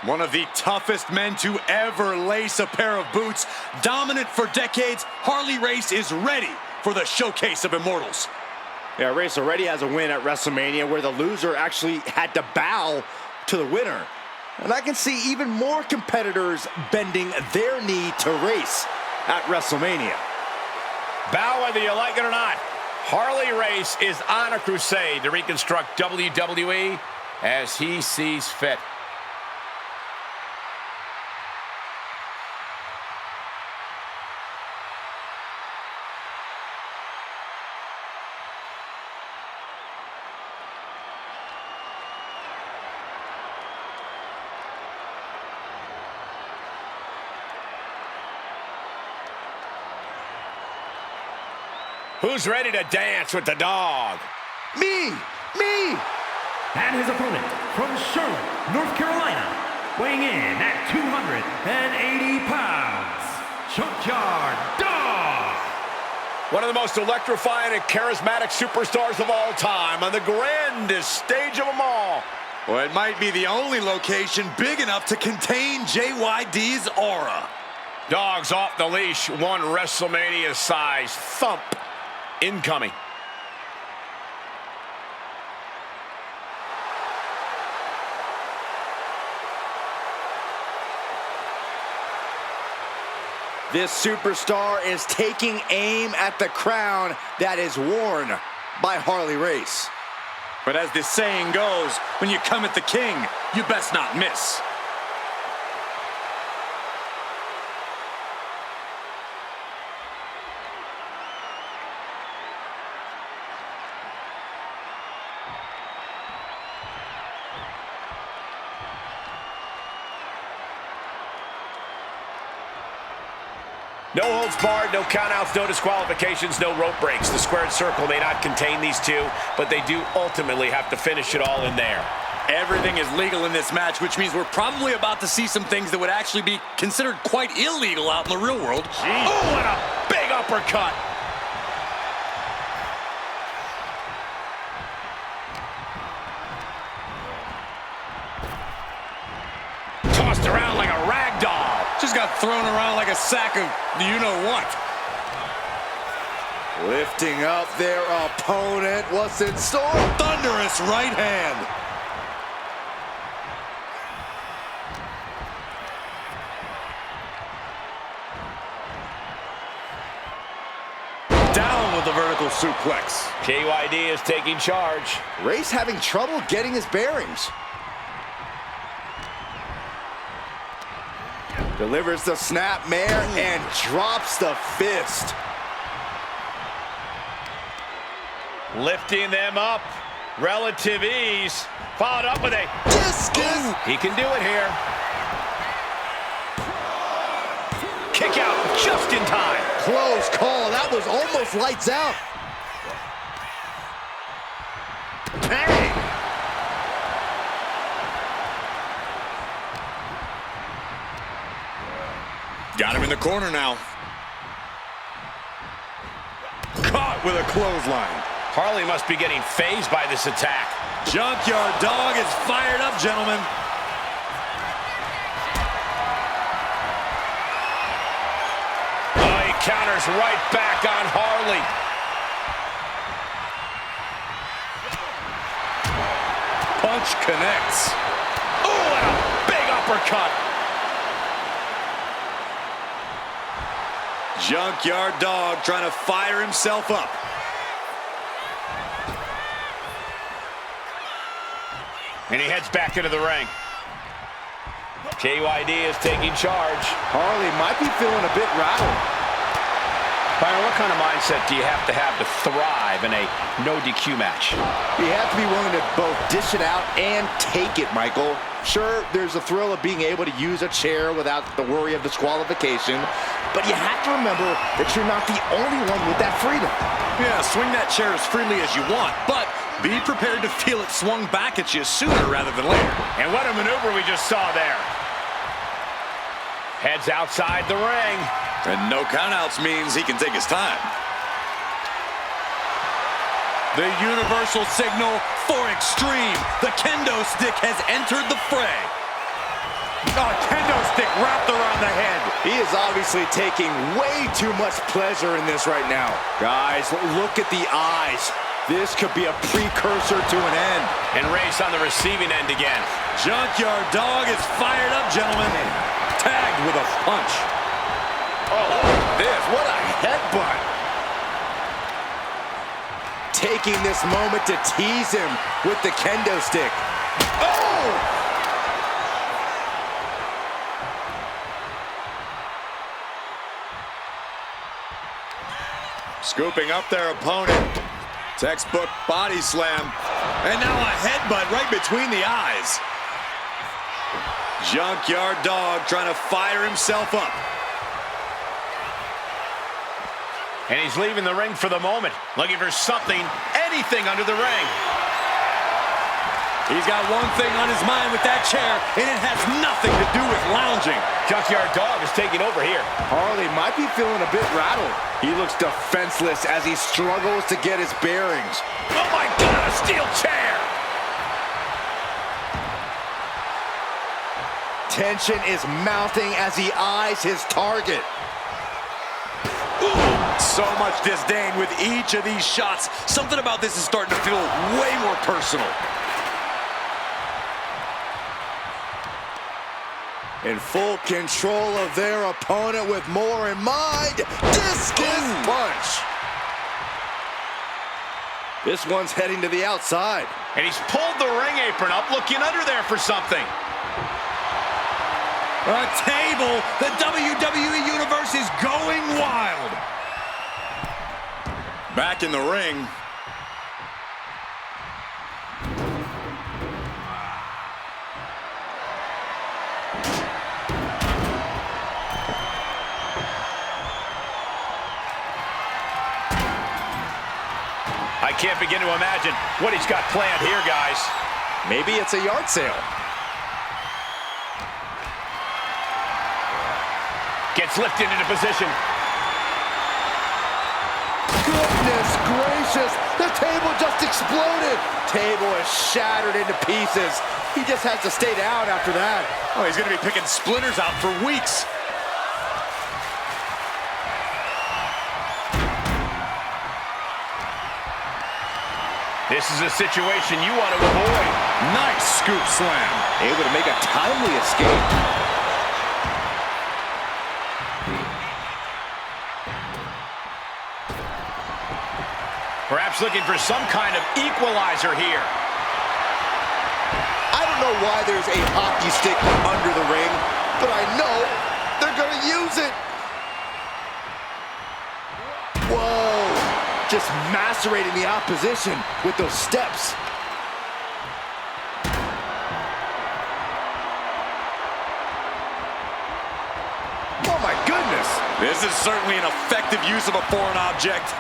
One of the toughest men to ever lace a pair of boots, dominant for decades, Harley Race is ready for the showcase of immortals. Yeah, Race already has a win at WrestleMania where the loser actually had to bow to the winner. And I can see even more competitors bending their knee to Race at WrestleMania. Bow whether you like it or not. Harley Race is on a crusade to reconstruct WWE as he sees fit. Who's ready to dance with the dog? Me! And his opponent from Charlotte, North Carolina, weighing in at 280 pounds, Junkyard Dog. One of the most electrifying and charismatic superstars of all time on the grandest stage of them all. Well, it might be the only location big enough to contain JYD's aura. Dog's off the leash, one WrestleMania-sized thump incoming. This superstar is taking aim at the crown that is worn by Harley Race. But as the saying goes, when you come at the king, you best not miss. No holds barred, no countouts, no disqualifications, no rope breaks. The squared circle may not contain these two, but they do ultimately have to finish it all in there. Everything is legal in this match, which means we're probably about to see some things that would actually be considered quite illegal out in the real world. Jeez. Oh, what a big uppercut. Tossed around like a rag doll. Just got thrown around like a sack of you-know-what. Lifting up their opponent. What's in store? Thunderous right hand. Down with the vertical suplex. JYD is taking charge. Race having trouble getting his bearings. Delivers the snapmare and drops the fist. Lifting them up. Relative ease. Followed up with a Discus. He can do it here. Kick out just in time. Close call. That was almost lights out. Bang! Got him in the corner now. Caught with a clothesline. Harley must be getting phased by this attack. Junkyard Dog is fired up, gentlemen. Oh, he counters right back on Harley. Punch connects. Oh, and a big uppercut. Junkyard Dog trying to fire himself up. And he heads back into the ring. JYD is taking charge. Harley might be feeling a bit rattled. Byron, what kind of mindset do you have to thrive in a no DQ match? You have to be willing to both dish it out and take it, Michael. Sure, there's the thrill of being able to use a chair without the worry of disqualification, but you have to remember that you're not the only one with that freedom. Yeah, swing that chair as freely as you want, but be prepared to feel it swung back at you sooner rather than later. And what a maneuver we just saw there. Heads outside the ring. And no countouts means he can take his time. The universal signal for extreme. The kendo stick has entered the fray. Oh, kendo stick wrapped around the head. He is obviously taking way too much pleasure in this right now. Guys, look at the eyes. This could be a precursor to an end. And Rey's on the receiving end again. Junkyard Dog is fired up, gentlemen. Tagged with a punch. Oh, what a headbutt. Taking this moment to tease him with the kendo stick. Oh! Scooping up their opponent. Textbook body slam. And now a headbutt right between the eyes. Junkyard Dog trying to fire himself up. And he's leaving the ring for the moment, looking for something, anything under the ring. He's got one thing on his mind with that chair, and it has nothing to do with lounging. Junkyard Dog is taking over here. Harley might be feeling a bit rattled. He looks defenseless as he struggles to get his bearings. Oh my God, a steel chair! Tension is mounting as he eyes his target. So much disdain with each of these shots. Something about this is starting to feel way more personal. In full control of their opponent with more in mind. Discus punch. This one's heading to the outside. And he's pulled the ring apron up, looking under there for something. A table. The WWE Universe is going wild. Back in the ring. I can't begin to imagine what he's got planned here, guys. Maybe it's a yard sale. Gets lifted into position. Goodness gracious, the table just exploded. Table is shattered into pieces. He just has to stay down after that. Oh, he's going to be picking splinters out for weeks. This is a situation you want to avoid. Nice scoop slam. Able to make a timely escape. Perhaps looking for some kind of equalizer here. I don't know why there's a hockey stick under the ring, but I know they're going to use it. Whoa. Just macerating the opposition with those steps. Oh my goodness. This is certainly an effective use of a foreign object.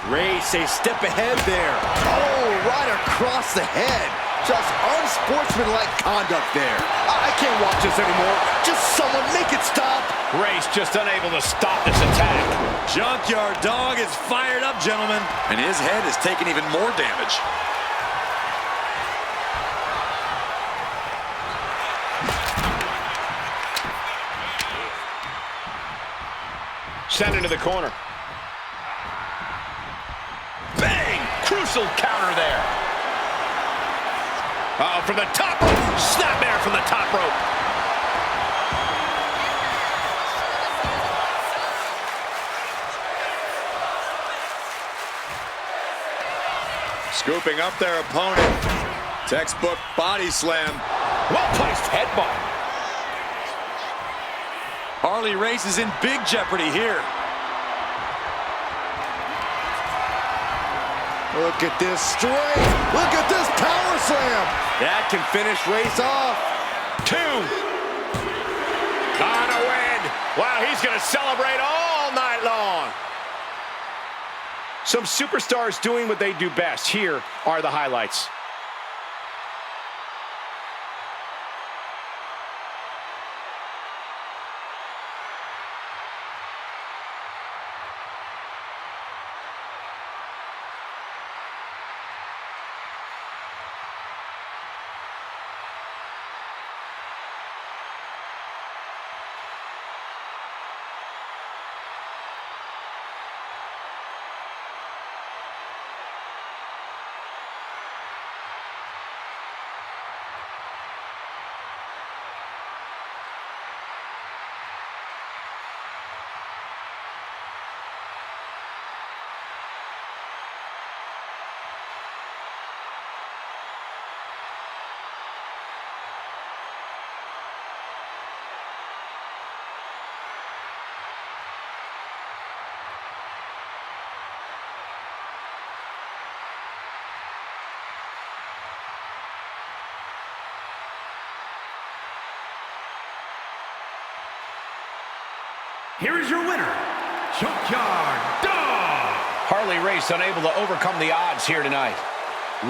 Rey stays step ahead there. Oh, right across the head. Just unsportsmanlike conduct there. I can't watch this anymore. Just someone make it stop. Rey's just unable to stop this attack. Junkyard Dog is fired up, gentlemen. And his head is taking even more damage. Sent into the corner. Bang! Crucial counter there. Uh-oh, from the top rope. Snapmare from the top rope. Scooping up their opponent. Textbook body slam. Well-placed headbutt. Harley Race is in big jeopardy here. Look at this strength. Look at this power slam. That can finish race off. 2. Gonna win. Wow, he's going to celebrate all night long. Some superstars doing what they do best. Here are the highlights. Here is your winner, Junkyard Dog. Harley Race unable to overcome the odds here tonight.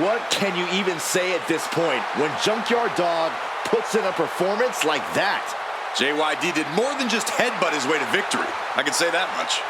What can you even say at this point when Junkyard Dog puts in a performance like that? JYD did more than just headbutt his way to victory. I can say that much.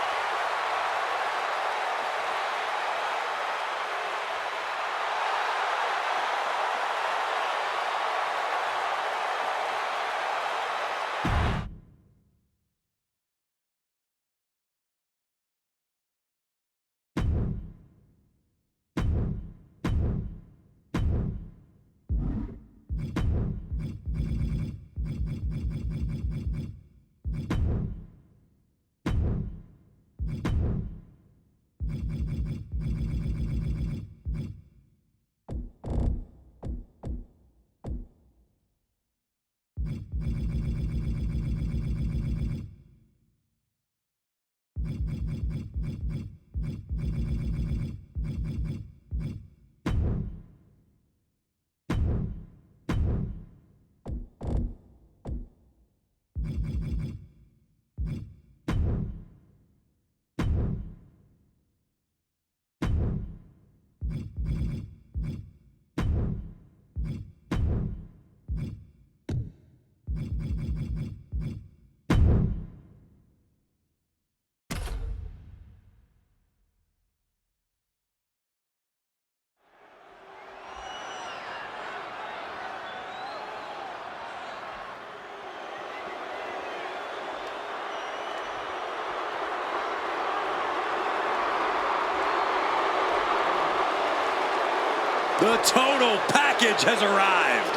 The total package has arrived.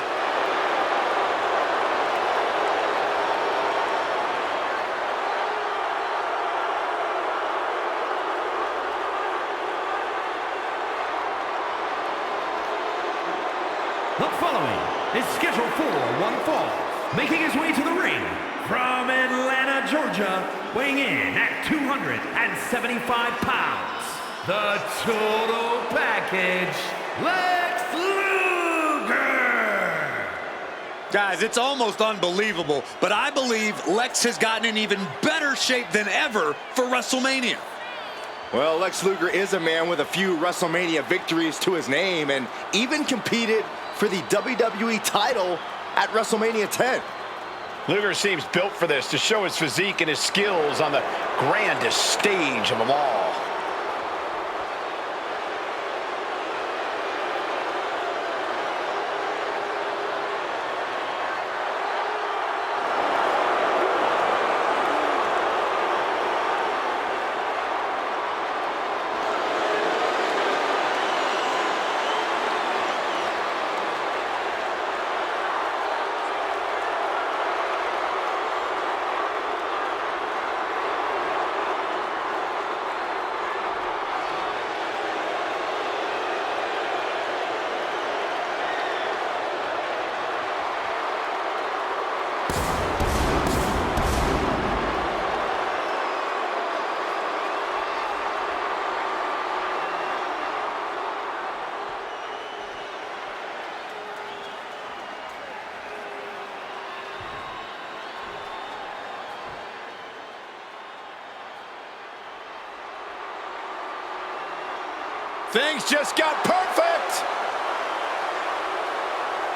The following is scheduled for one fall, making his way to the ring from Atlanta, Georgia, weighing in at 275 pounds, the total package, Lex Luger! Guys, it's almost unbelievable, but I believe Lex has gotten in even better shape than ever for WrestleMania. Well, Lex Luger is a man with a few WrestleMania victories to his name and even competed for the WWE title at WrestleMania 10. Luger seems built for this, to show his physique and his skills on the grandest stage of them all. Things just got perfect.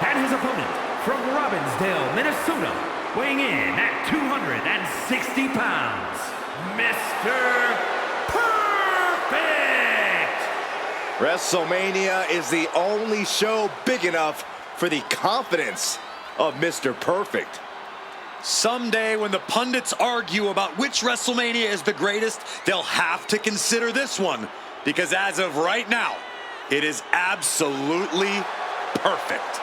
And his opponent from Robbinsdale, Minnesota, weighing in at 260 pounds, Mr. Perfect! WrestleMania is the only show big enough for the confidence of Mr. Perfect. Someday when the pundits argue about which WrestleMania is the greatest, they'll have to consider this one. Because as of right now, it is absolutely perfect.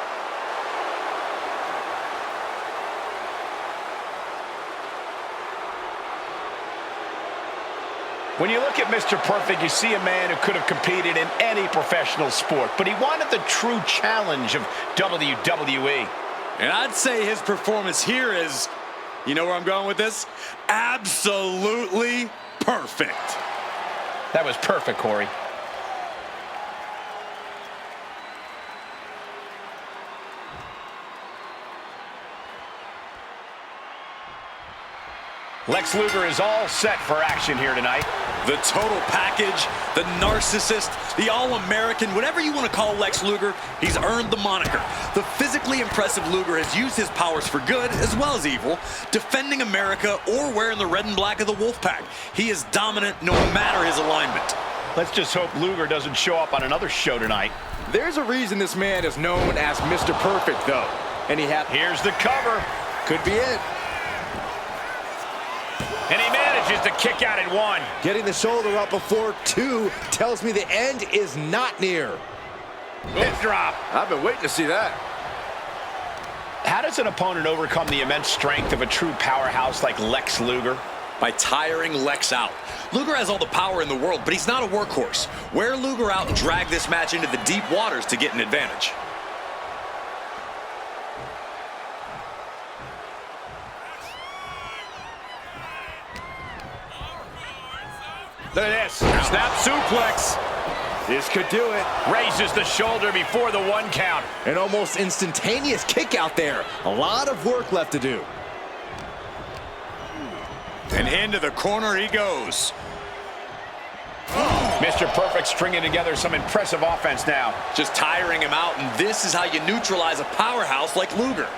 When you look at Mr. Perfect, you see a man who could have competed in any professional sport, but he wanted the true challenge of WWE. And I'd say his performance here is, you know where I'm going with this? Absolutely perfect. That was perfect, Corey. Lex Luger is all set for action here tonight. The total package, the narcissist, the all-American, whatever you want to call Lex Luger, he's earned the moniker. The physically impressive Luger has used his powers for good as well as evil, defending America or wearing the red and black of the Wolfpack. He is dominant no matter his alignment. Let's just hope Luger doesn't show up on another show tonight. There's a reason this man is known as Mr. Perfect, though. And Here's the cover. could be it. And he manages to kick out at one. Getting the shoulder up before 2 tells me the end is not near. Hip drop. I've been waiting to see that. How does an opponent overcome the immense strength of a true powerhouse like Lex Luger? By tiring Lex out. Luger has all the power in the world, but he's not a workhorse. Wear Luger out and drag this match into the deep waters to get an advantage. Look at this. Snap suplex. This could do it. Raises the shoulder before the 1 count. An almost instantaneous kick out there. A lot of work left to do. And into the corner he goes. Mr. Perfect stringing together some impressive offense now. Just tiring him out, and this is how you neutralize a powerhouse like Luger.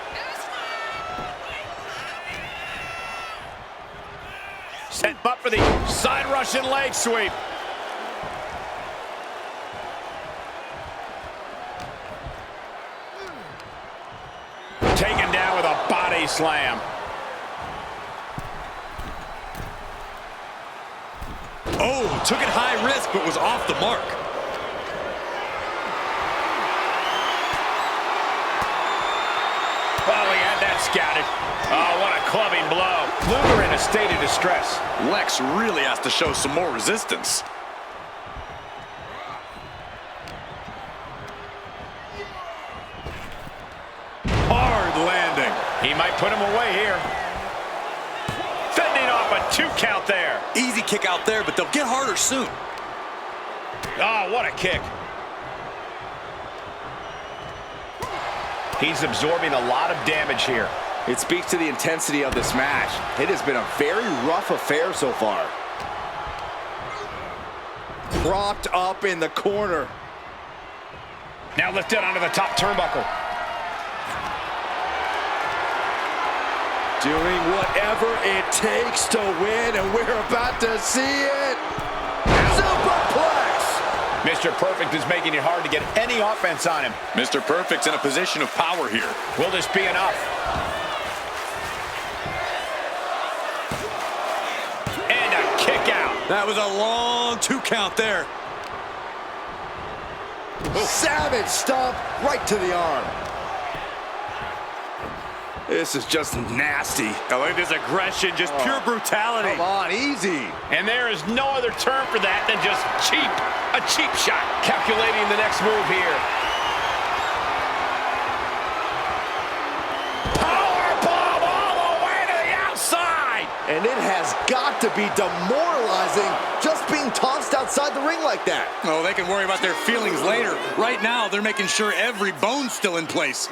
Set up for the side Russian leg sweep. Taken down with a body slam. Oh, took it high risk, but was off the mark. Oh, he had that scouted. Oh, what a clubbing blow. Luger in a state of distress. Lex really has to show some more resistance. Hard landing. He might put him away here. Fending off a 2 count there. Easy kick out there, but they'll get harder soon. Oh, what a kick. He's absorbing a lot of damage here. It speaks to the intensity of this match. It has been a very rough affair so far. Propped up in the corner. Now lifted onto the top turnbuckle. Doing whatever it takes to win, and we're about to see it. Superplex! Mr. Perfect is making it hard to get any offense on him. Mr. Perfect's in a position of power here. Will this be enough? And a kick out. That was a long 2 count there. Savage stomp right to the arm. This is just nasty. I like this aggression, just pure brutality. Come on, easy. And there is no other term for that than just cheap. A cheap shot. Calculating the next move here. Powerbomb all the way to the outside. And it has got to be demoralizing just being tossed outside the ring like that. Oh, they can worry about their feelings later. Right now, they're making sure every bone's still in place.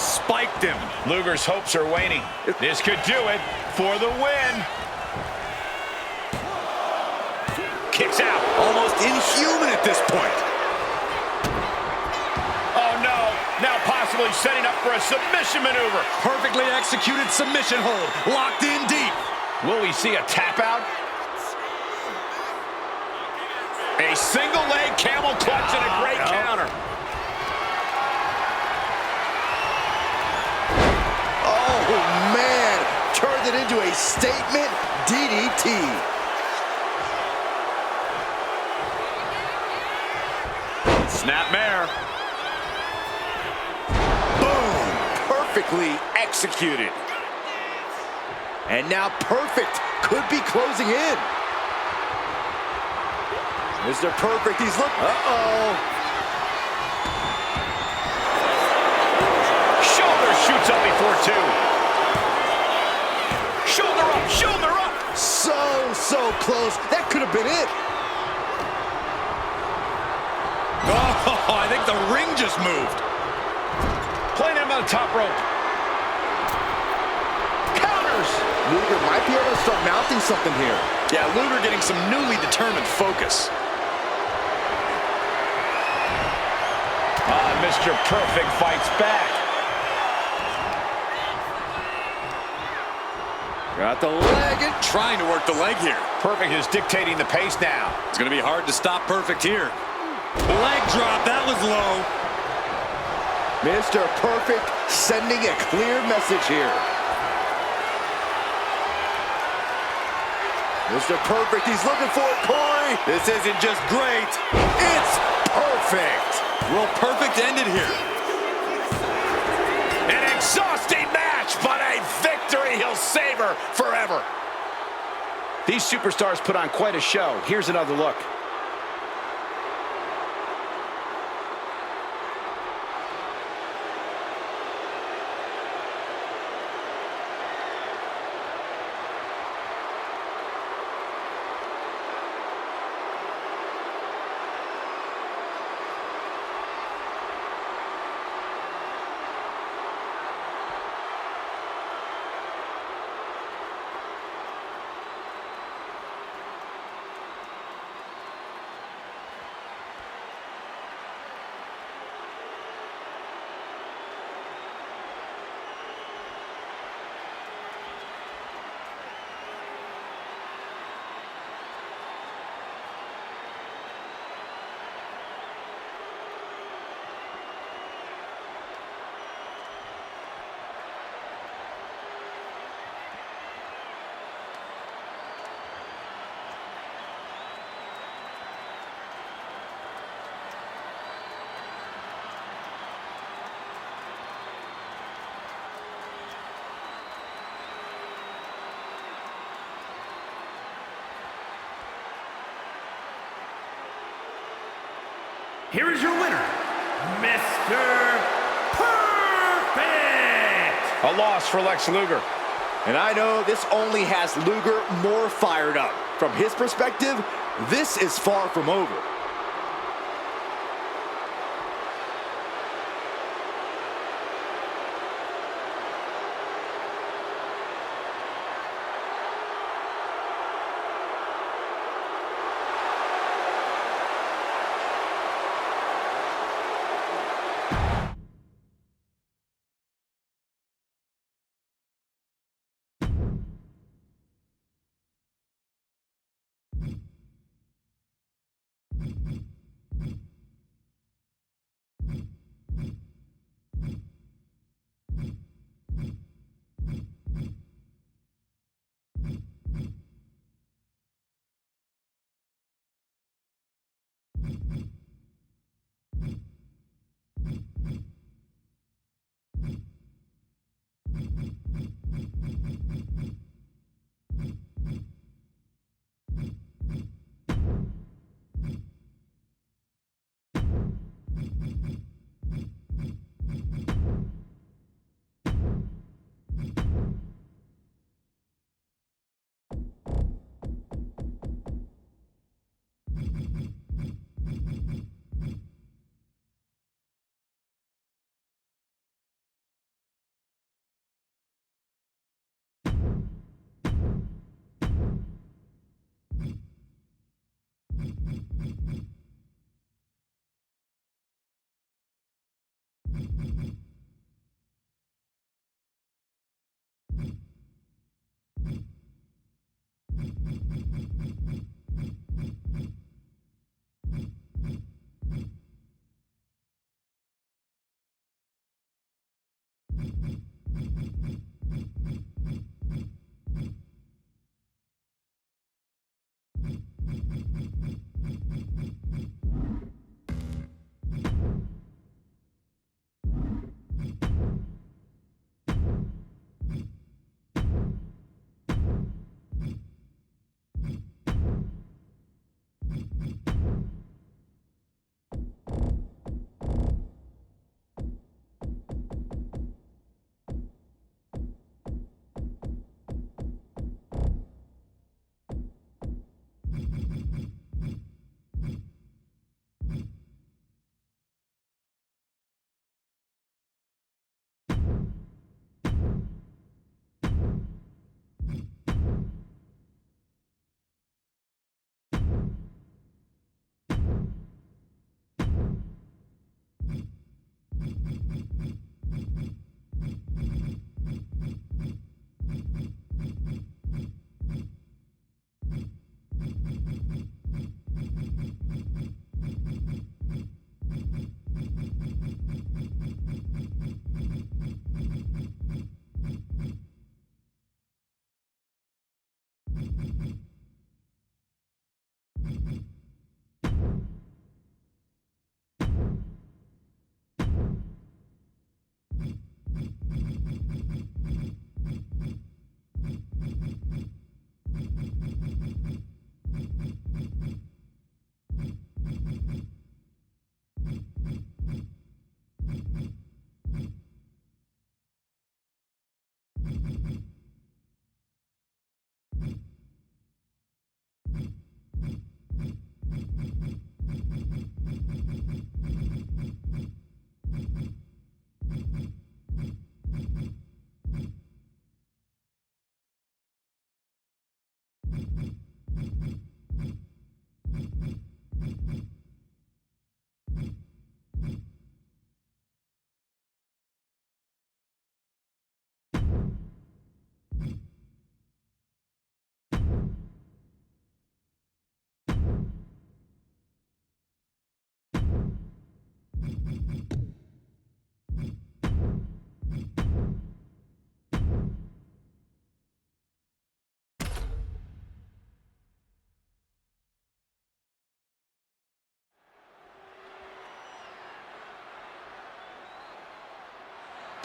spiked him. Luger's hopes are waning. This could do it for the win. Kicks out. Almost inhuman at this point. Oh, no. Now possibly setting up for a submission maneuver. Perfectly executed submission hold. Locked in deep. Will we see a tap out? A single leg camel clutch and a great counter. Oh, man. Turned it into a statement DDT. Snapmare. Boom. Perfectly executed. And now Perfect could be closing in. Mr. Perfect, he's looking. Uh-oh. Shoulder shoots up before two. Shoulder up, shoulder up. So close. That could have been it. Oh, I think the ring just moved. Playing him on the top rope. Counters. Luger might be able to start mounting something here. Yeah, Luger getting some newly determined focus. Mr. Perfect fights back. Got the leg and trying to work the leg here. Perfect is dictating the pace now. It's going to be hard to stop Perfect here. Leg drop, that was low. Mr. Perfect sending a clear message here. Mr. Perfect, he's looking for it, Corey. This isn't just great. It's perfect. Will Perfect end it here? An exhausting match, but a victory he'll savor forever. These superstars put on quite a show. Here's another look. Here is your winner, Mr. Perfect! A loss for Lex Luger. And I know this only has Luger more fired up. From his perspective, this is far from over.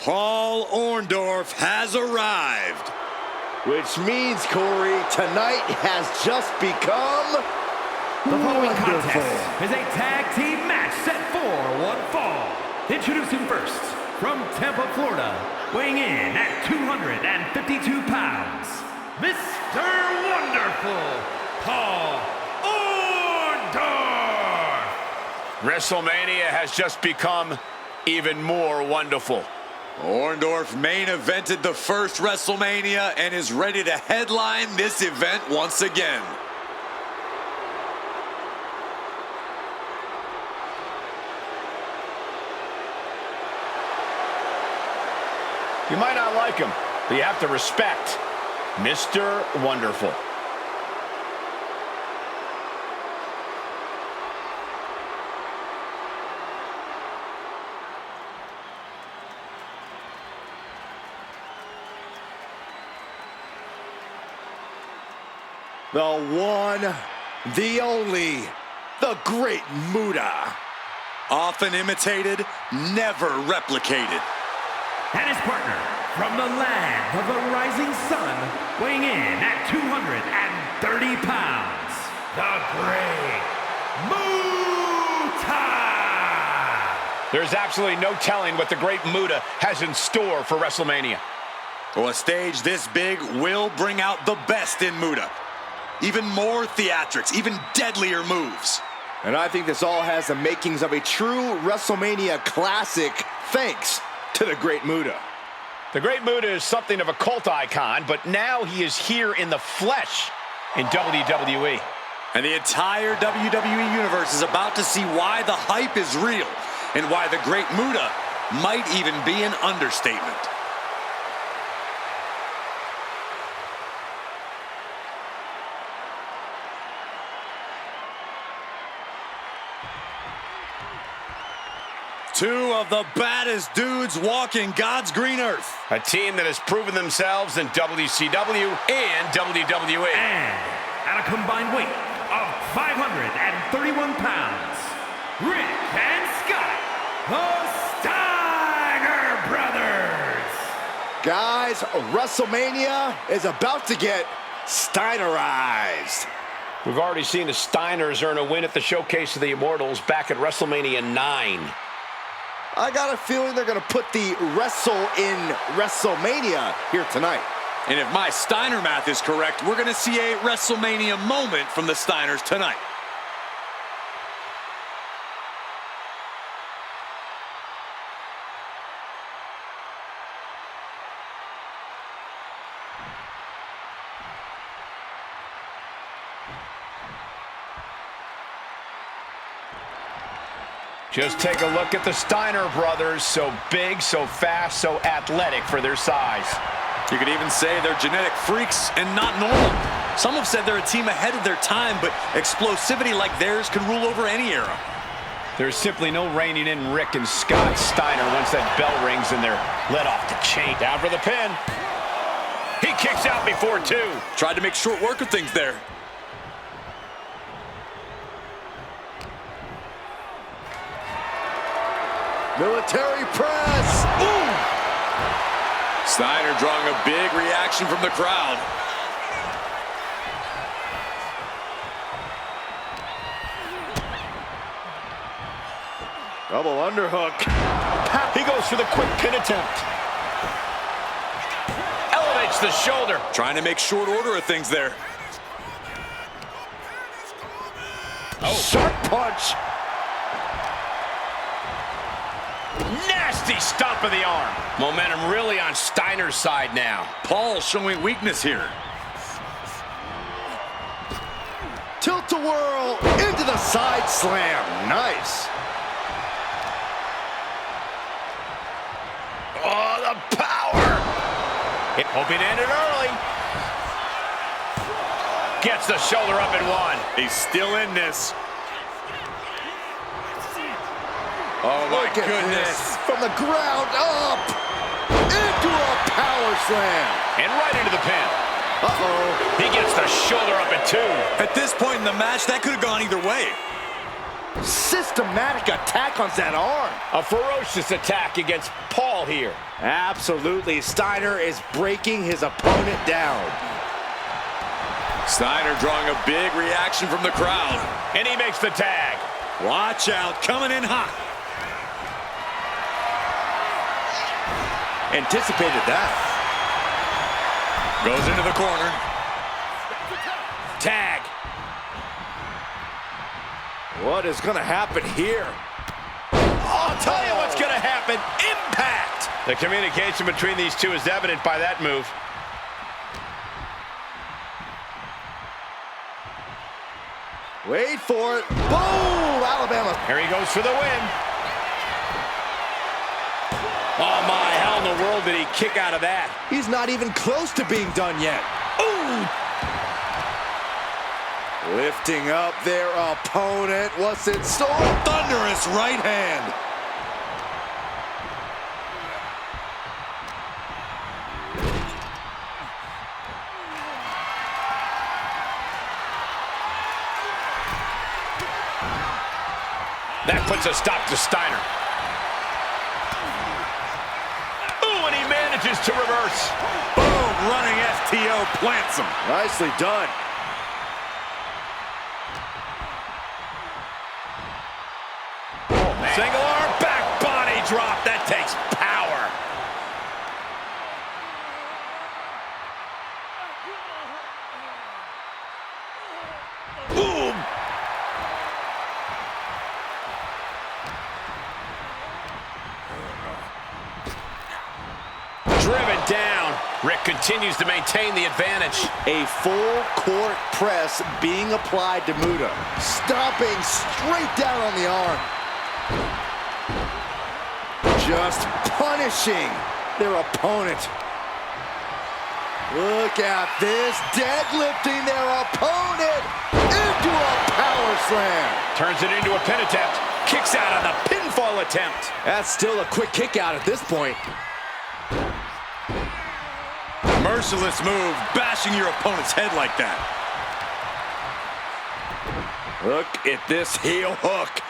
Paul Orndorff has arrived. Which means, Corey, tonight has just become The following wonderful. contest is a tag team match set for one fall. Introducing first, from Tampa, Florida, weighing in at 252 pounds, Mr. Wonderful, Paul Orndorff. WrestleMania has just become even more wonderful. Orndorff main evented the first WrestleMania and is ready to headline this event once again. You might not like him, but you have to respect Mr. Wonderful. The one, the only, the great Muta. Often imitated, never replicated. And his partner, from the land of the rising sun, weighing in at 230 pounds, the Great Muta! There's absolutely no telling what the Great Muta has in store for WrestleMania. Well, a stage this big will bring out the best in Muta. Even more theatrics, even deadlier moves. And I think this all has the makings of a true WrestleMania classic, thanks to the great Muta. The Great Muta is something of a cult icon, but now he is here in the flesh in WWE. And the entire WWE Universe is about to see why the hype is real and why the Great Muta might even be an understatement. Two of the baddest dudes walking God's green earth. A team that has proven themselves in WCW and WWE. And at a combined weight of 531 pounds, Rick and Scott, the Steiner Brothers. Guys, WrestleMania is about to get Steinerized. We've already seen the Steiners earn a win at the Showcase of the Immortals back at WrestleMania 9. I got a feeling they're going to put the wrestle in WrestleMania here tonight. And if my Steiner math is correct, we're going to see a WrestleMania moment from the Steiners tonight. Just take a look at the Steiner brothers. So big, so fast, so athletic for their size. You could even say they're genetic freaks and not normal. Some have said they're a team ahead of their time, but explosivity like theirs can rule over any era. There's simply no reining in Rick and Scott Steiner once that bell rings and they're let off the chain. Down for the pin. He kicks out before two. Tried to make short work of things there. Military press. Ooh! Steiner drawing a big reaction from the crowd. Double underhook. He goes for the quick pin attempt. Elevates the shoulder. Trying to make short order of things there. Sharp punch. Nasty stomp of the arm. Momentum really on Steiner's side now. Paul showing weakness here. Tilt-a-whirl into the side slam. Nice. Oh, the power. Hoping to end it early. Gets the shoulder up and one. He's still in this. Oh, my Look at goodness. this. From the ground up. Into a power slam. And right into the pin. Uh-oh. He gets the shoulder up at two. At this point in the match, that could have gone either way. Systematic attack on that arm. A ferocious attack against Paul here. Absolutely. Steiner is breaking his opponent down. Steiner drawing a big reaction from the crowd. And he makes the tag. Watch out, coming in hot. Anticipated that. Goes into the corner. Tag. What is going to happen here? I'll tell you what's going to happen. Impact. The communication between these two is evident by that move. Wait for it. Boom! Alabama. Here he goes for the win. Oh my, how in the world did he kick out of that? He's not even close to being done yet. Ooh! Lifting up their opponent. What's in store? Thunderous right hand. That puts a stop to Steiner. Ooh, and he manages to reverse. Boom, running STO plants him. Nicely done. Single arm back body drop. That takes power. Boom. Driven down. Rick continues to maintain the advantage. A full court press being applied to Muta. Stomping straight down on the arm. Just punishing their opponent. Look at this, deadlifting their opponent into a power slam. Turns it into a pin attempt. Kicks out on the pinfall attempt. That's still a quick kick out at this point. Merciless move, bashing your opponent's head like that. Look at this heel hook.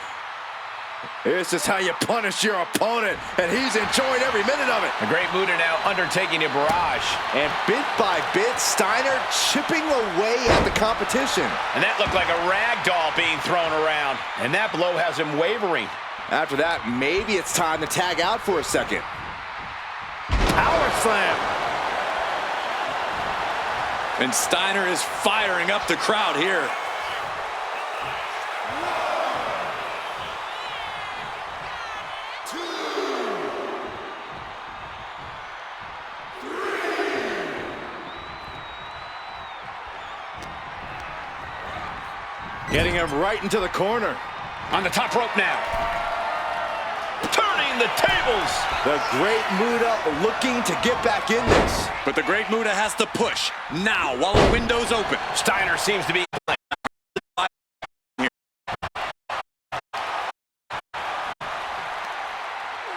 This is how you punish your opponent, and he's enjoying every minute of it. A great Muta now undertaking a barrage. And bit by bit, Steiner chipping away at the competition. And that looked like a rag doll being thrown around. And that blow has him wavering. After that, maybe it's time to tag out for a second. Power slam. And Steiner is firing up the crowd here. Getting him right into the corner. On the top rope now. Turning the tables. The Great Muta looking to get back in this. But the Great Muta has to push now while the window's open. Steiner seems to be...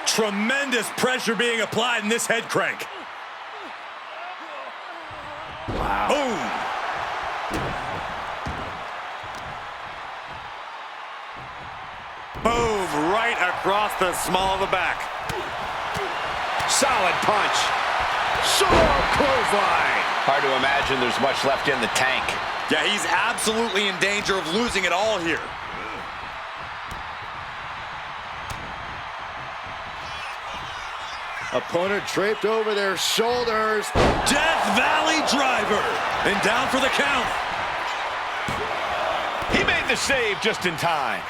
Tremendous pressure being applied in this head crank. Wow. Boom. Boom, right across the small of the back. Solid punch. Sure clothesline. Hard to imagine there's much left in the tank. Yeah, he's absolutely in danger of losing it all here. Opponent draped over their shoulders. Death Valley Driver. And down for the count. He made the save just in time.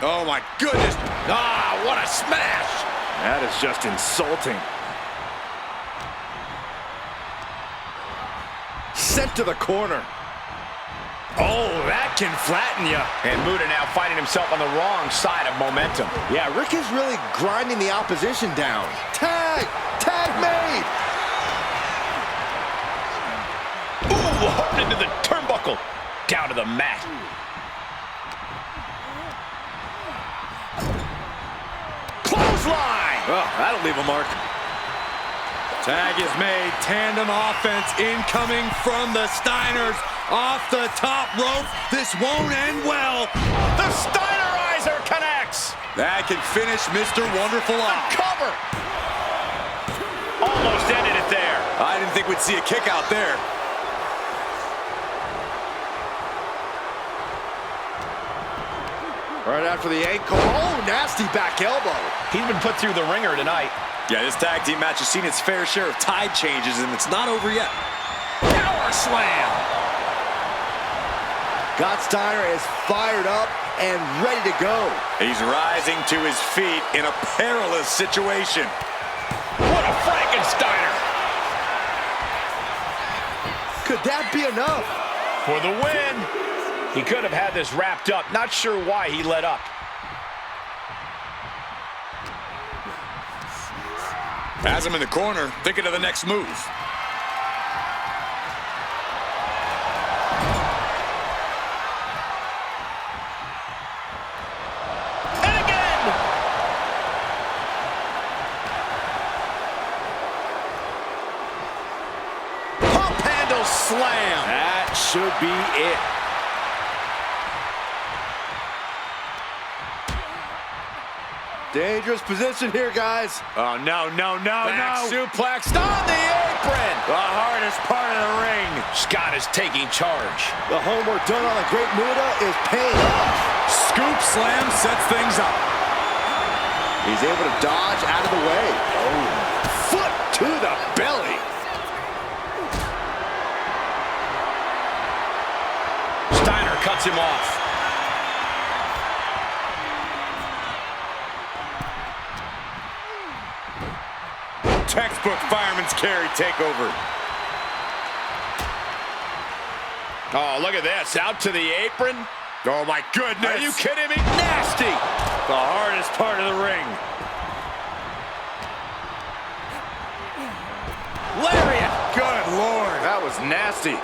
Oh my goodness. Ah, what a smash. That is just insulting. Sent to the corner. Oh, that can flatten you. And Muta now finding himself on the wrong side of momentum. Yeah, Rick is really grinding the opposition down. Tag! Tag made! Ooh, hard into the turnbuckle. Down to the mat. Clothesline! Oh, that'll leave a mark. Tag is made. Tandem offense incoming from the Steiners. Off the top rope. This won't end well. The Steinerizer connects. That can finish Mr. Wonderful off. Cover. Almost ended it there. I didn't think we'd see a kick out there. Right after the ankle. Oh, nasty back elbow. He's been put through the ringer tonight. Yeah, this tag team match has seen its fair share of tide changes, and it's not over yet. Power slam. Got Steiner is fired up and ready to go. He's rising to his feet in a perilous situation. What a Frankensteiner. Could that be enough? For the win. He could have had this wrapped up. Not sure why he let up. Has him in the corner, thinking of the next move. And again! Pump handle slam. That should be it. Dangerous position here, guys. Oh, no. Back suplex on the apron. The hardest part of the ring. Scott is taking charge. The homework done on the Great Muta is paying off. Scoop slam sets things up. He's able to dodge out of the way. Oh, foot to the belly. Steiner cuts him off. Textbook fireman's carry takeover. Oh, look at this. Out to the apron. Oh, my goodness. Are you kidding me? Nasty. The hardest part of the ring. Lariat. Good Lord. That was nasty.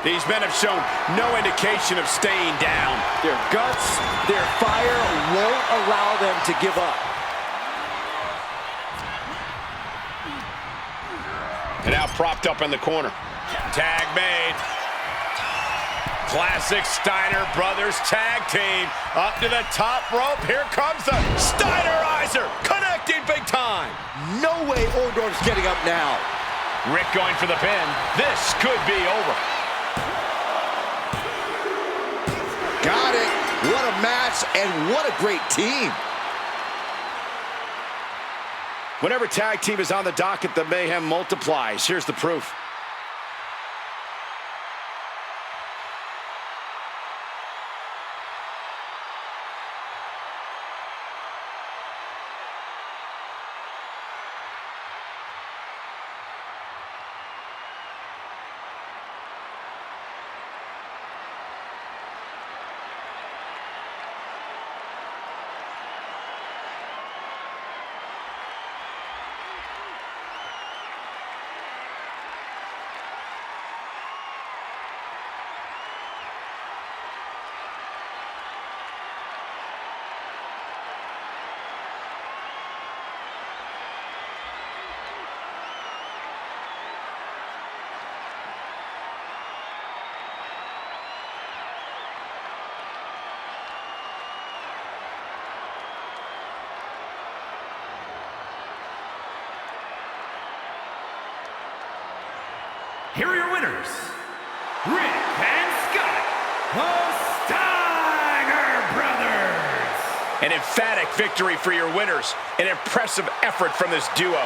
These men have shown no indication of staying down. Their guts, their fire won't allow them to give up. And now propped up in the corner. Tag made. Classic Steiner Brothers tag team. Up to the top rope. Here comes the Steinerizer. Connecting big time. No way Orndorff's getting up now. Rick going for the pin. This could be over. Got it. What a match and what a great team. Whenever tag team is on the docket, the mayhem multiplies. Here's the proof. Here are your winners, Rick and Scott, the Steiner Brothers. An emphatic victory for your winners. An impressive effort from this duo.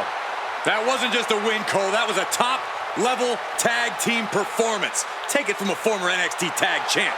That wasn't just a win, Cole. That was a top-level tag team performance. Take it from a former NXT tag champ.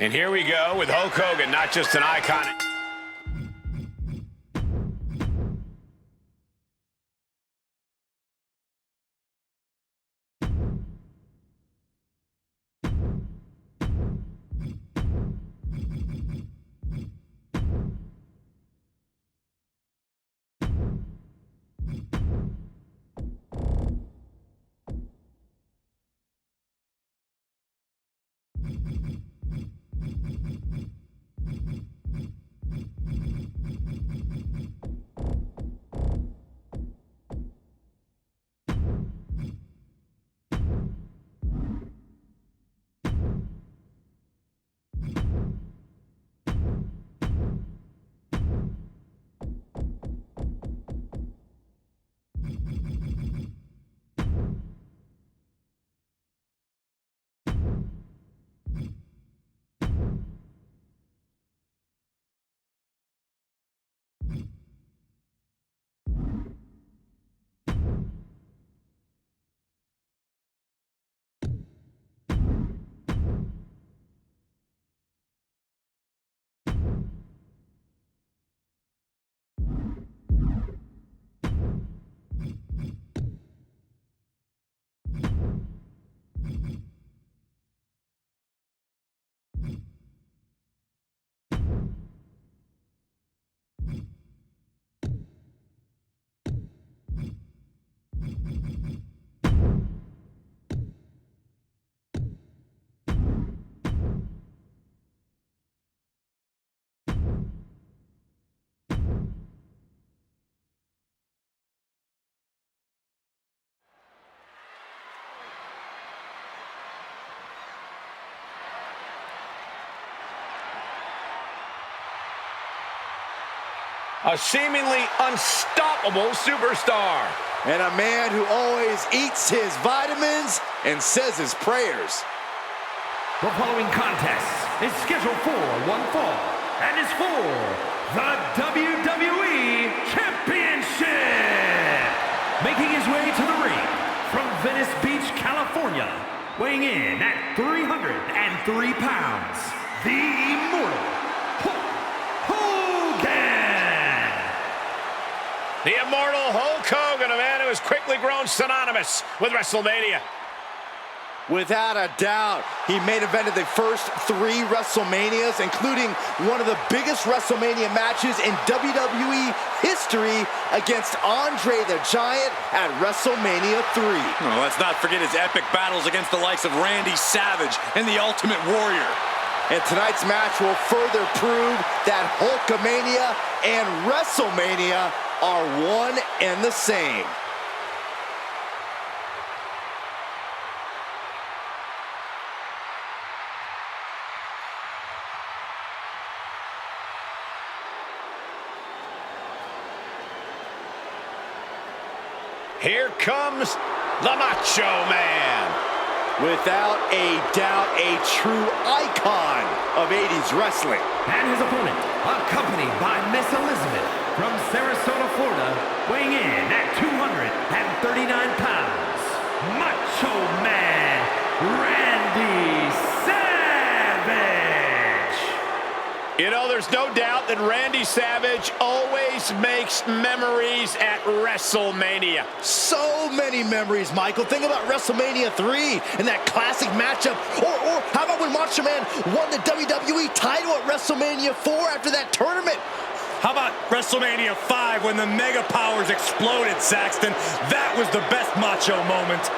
And here we go with Hulk Hogan, not just an icon. A seemingly unstoppable superstar. And a man who always eats his vitamins and says his prayers. The following contest is scheduled for one fall and is for the WWE Championship. Making his way to the ring from Venice Beach, California, weighing in at 303 pounds, the Immortal Hulk Hogan. The Immortal Hulk Hogan, a man who has quickly grown synonymous with WrestleMania. Without a doubt, he main evented the first 3 WrestleManias, including one of the biggest WrestleMania matches in WWE history against Andre the Giant at WrestleMania 3. Oh, let's not forget his epic battles against the likes of Randy Savage and the Ultimate Warrior. And tonight's match will further prove that Hulkamania and WrestleMania are one and the same. Here comes the Macho Man. Without a doubt, a true icon of 80s wrestling. And his opponent, accompanied by Miss Elizabeth from Sarasota, Florida, weighing in at 239 pounds, Macho Man Randy Savage. You know, there's no doubt that Randy Savage always makes memories at WrestleMania. So many memories, Michael. Think about WrestleMania 3 and that classic matchup. Or how about when Macho Man won the WWE title at WrestleMania 4 after that tournament? How about WrestleMania 5 when the Mega Powers exploded, Saxton? That was the best Macho moment.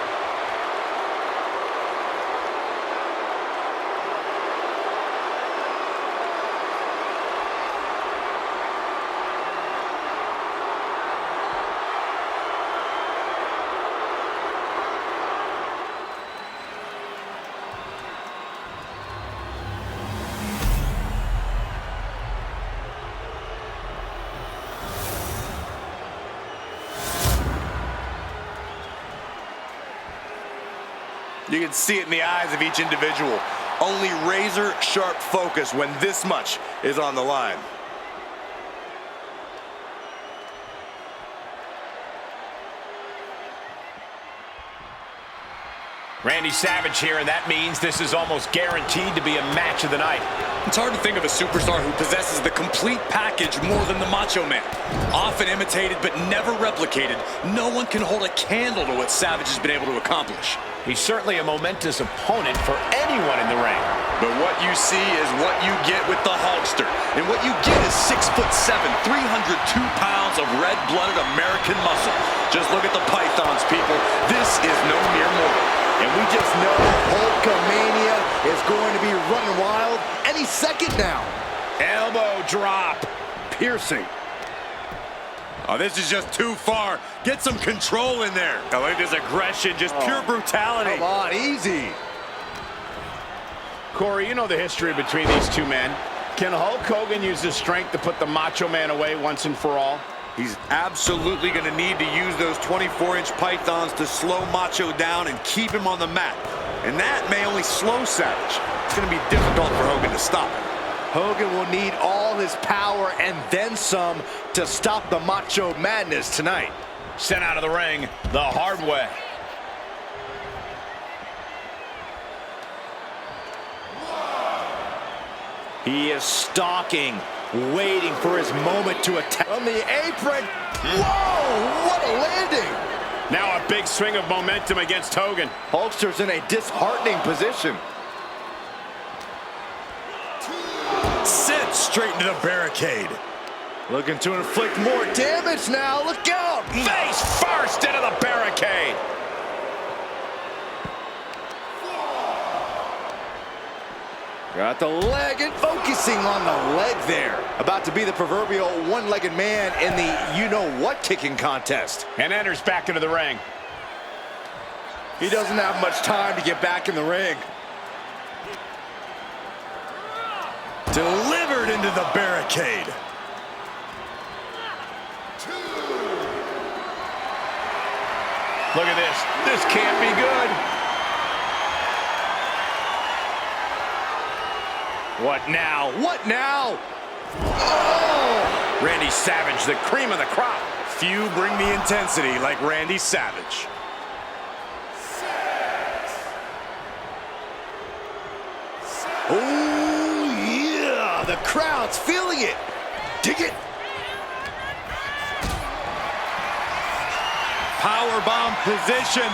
You can see it in the eyes of each individual. Only razor-sharp focus when this much is on the line. Randy Savage here, and that means this is almost guaranteed to be a match of the night. It's hard to think of a superstar who possesses the complete package more than the Macho Man. Often imitated but never replicated, no one can hold a candle to what Savage has been able to accomplish. He's certainly a momentous opponent for anyone in the ring. But what you see is what you get with the Hulkster. And what you get is 6'7", 302 pounds of red-blooded American muscle. Just look at the pythons, people. This is no mere mortal. And we just know Hulkamania is going to be running wild any second now. Elbow drop. Piercing. Oh, this is just too far. Get some control in there. Oh, look at this aggression, just pure brutality. Come on, easy. Corey, you know the history between these two men. Can Hulk Hogan use his strength to put the Macho Man away once and for all? He's absolutely going to need to use those 24-inch pythons to slow Macho down and keep him on the mat. And that may only slow Savage. It's going to be difficult for Hogan to stop him. Hogan will need all his power and then some to stop the Macho Madness tonight. Sent out of the ring the hard way. He is stalking, waiting for his moment to attack. On the apron. Whoa, what a landing. Now a big swing of momentum against Hogan. Hulkster's in a disheartening position. Sent straight into the barricade. Looking to inflict more damage now. Look out. Face first into the barricade. Got the leg and focusing on the leg there. About to be the proverbial one-legged man in the you-know-what kicking contest. And enters back into the ring. He doesn't have much time to get back in the ring. Delivered into the barricade. Look at this. This can't be good. What now? What now? Oh! Randy Savage, the cream of the crop. Few bring the intensity like Randy Savage. Oh, yeah! The crowd's feeling it. Dig it. Powerbomb position.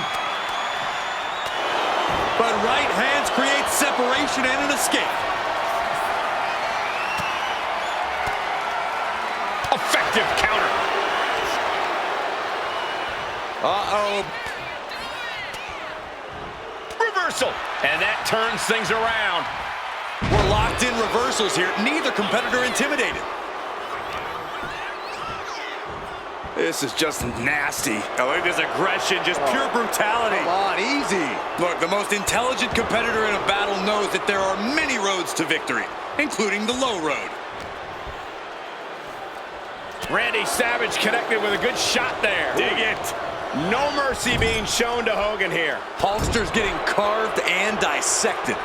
But right hands create separation and an escape. Effective counter. Uh-oh. Reversal. And that turns things around. We're locked in reversals here. Neither competitor intimidated. This is just nasty. Oh, look at this aggression, just pure brutality. Come on, easy. Look, the most intelligent competitor in a battle knows that there are many roads to victory, including the low road. Randy Savage connected with a good shot there. Dig it. No mercy being shown to Hogan here. Hulkster's getting carved and dissected.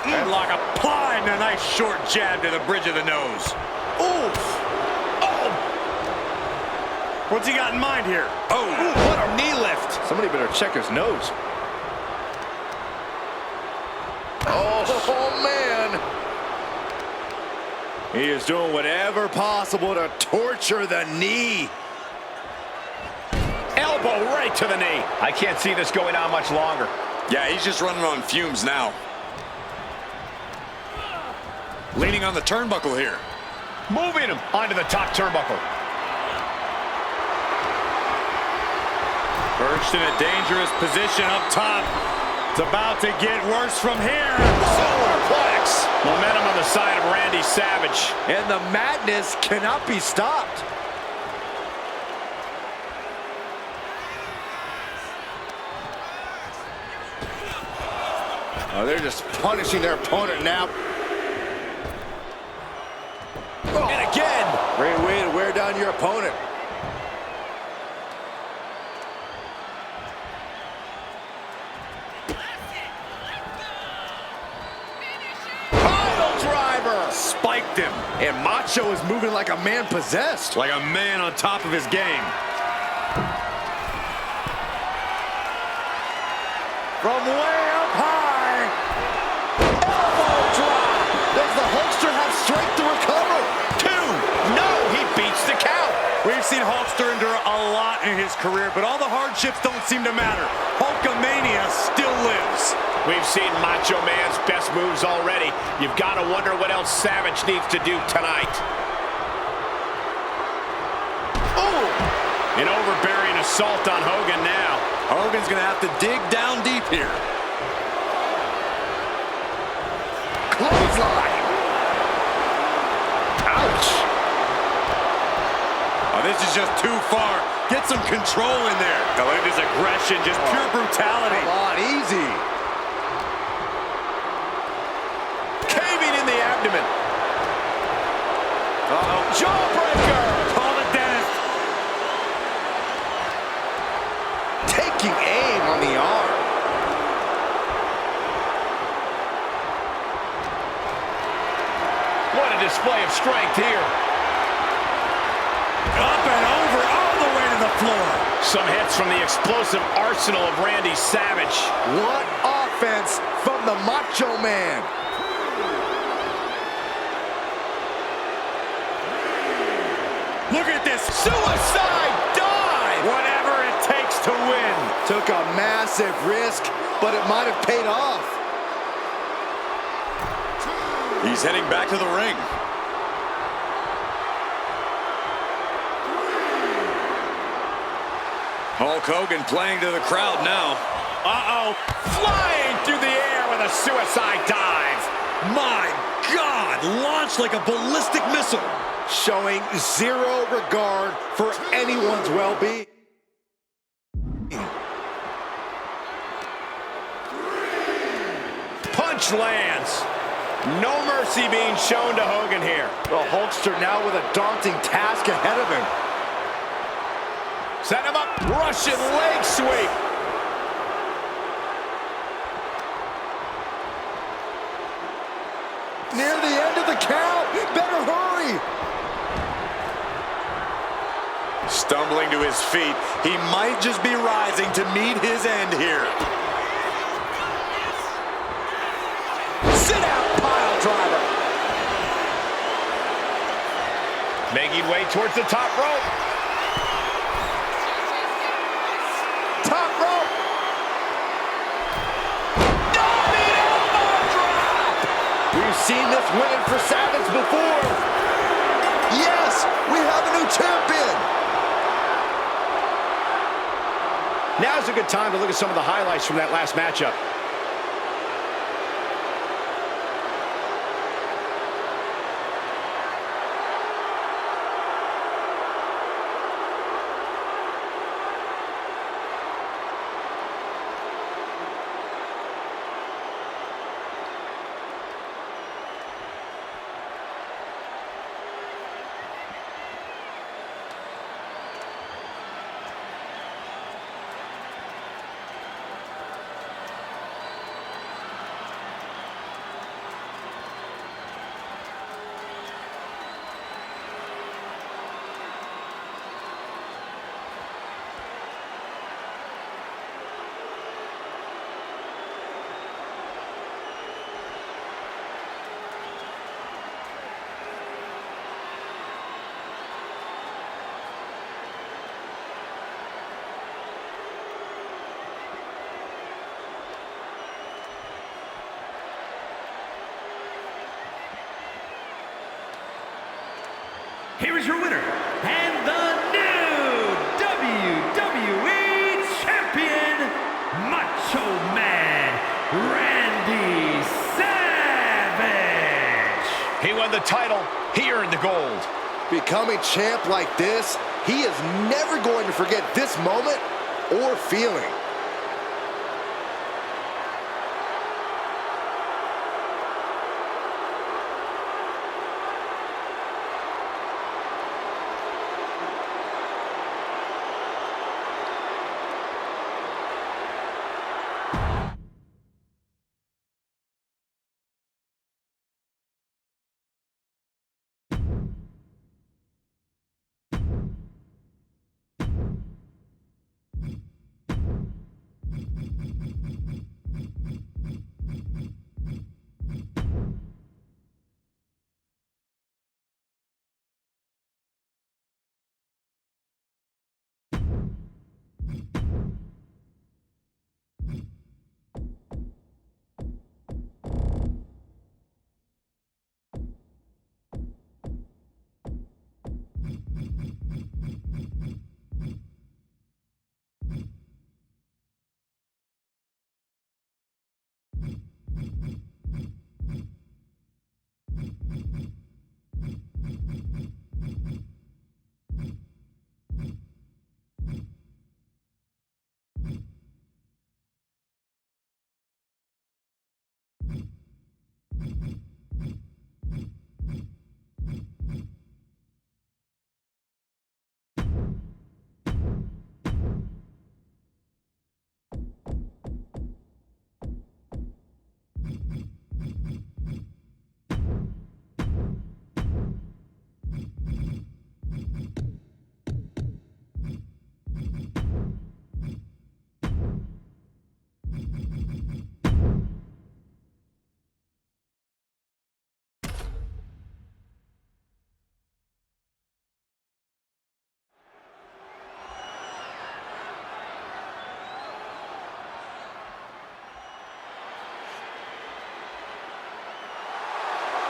Headlock applied and a nice short jab to the bridge of the nose. Oof. Oh. What's he got in mind here? Oh, what a knee lift. Somebody better check his nose. Oh, man. He is doing whatever possible to torture the knee. Elbow right to the knee. I can't see this going on much longer. Yeah, he's just running on fumes now. Leaning on the turnbuckle here. Moving him onto the top turnbuckle. Perched in a dangerous position up top. It's about to get worse from here. Superplex. Momentum on the side of Randy Savage. And the madness cannot be stopped. Oh, they're just punishing their opponent now. Oh. And again. Great way to wear down your opponent. Pile driver. Spiked him. And Macho is moving like a man possessed. Like a man on top of his game. from way up high. Elbow drop. Does the Hulkster have strength to recover? 2. No, he beats the count. We've seen Hulkster endure a lot in his career, but all the hardships don't seem to matter. Hulkamania still lives. We've seen Macho Man's best moves already. You've got to wonder what else Savage needs to do tonight. Oh! An overbearing assault on Hogan now. Hogan's going to have to dig down deep here. Clothesline. Ouch. Oh, this is just too far. Get some control in there. Oh, look at this aggression, just pure brutality. Come on, easy. Caving in the abdomen. Uh-oh. Jawbreaker. Call the dentist. Taking aim on the arm. What a display of strength here. Up and over, all the way to the floor. Some hits from the explosive arsenal of Randy Savage. What offense from the Macho Man. Look at this. Suicide dive. Whatever it takes to win. Took a massive risk, but it might have paid off. He's heading back to the ring. Hulk Hogan playing to the crowd now. Uh-oh. Flying through the air with a suicide dive. My God, launched like a ballistic missile. Showing zero regard for anyone's well-being. Punch lands. No mercy being shown to Hogan here. The Hulkster now with a daunting task ahead of him. Set him up. Russian leg sweep. Near the end of the count. Better hurry. Stumbling to his feet, he might just be rising to meet his end here. Sit out, pile driver. Making way towards the top rope. Top rope. Diving elbow drop. We've seen this winning for Savage before. Yes, we have a new champion. Now's a good time to look at some of the highlights from that last matchup. Here is your winner, and the new WWE Champion, Macho Man, Randy Savage. He won the title. He earned the gold. Becoming champ like this, he is never going to forget this moment or feeling.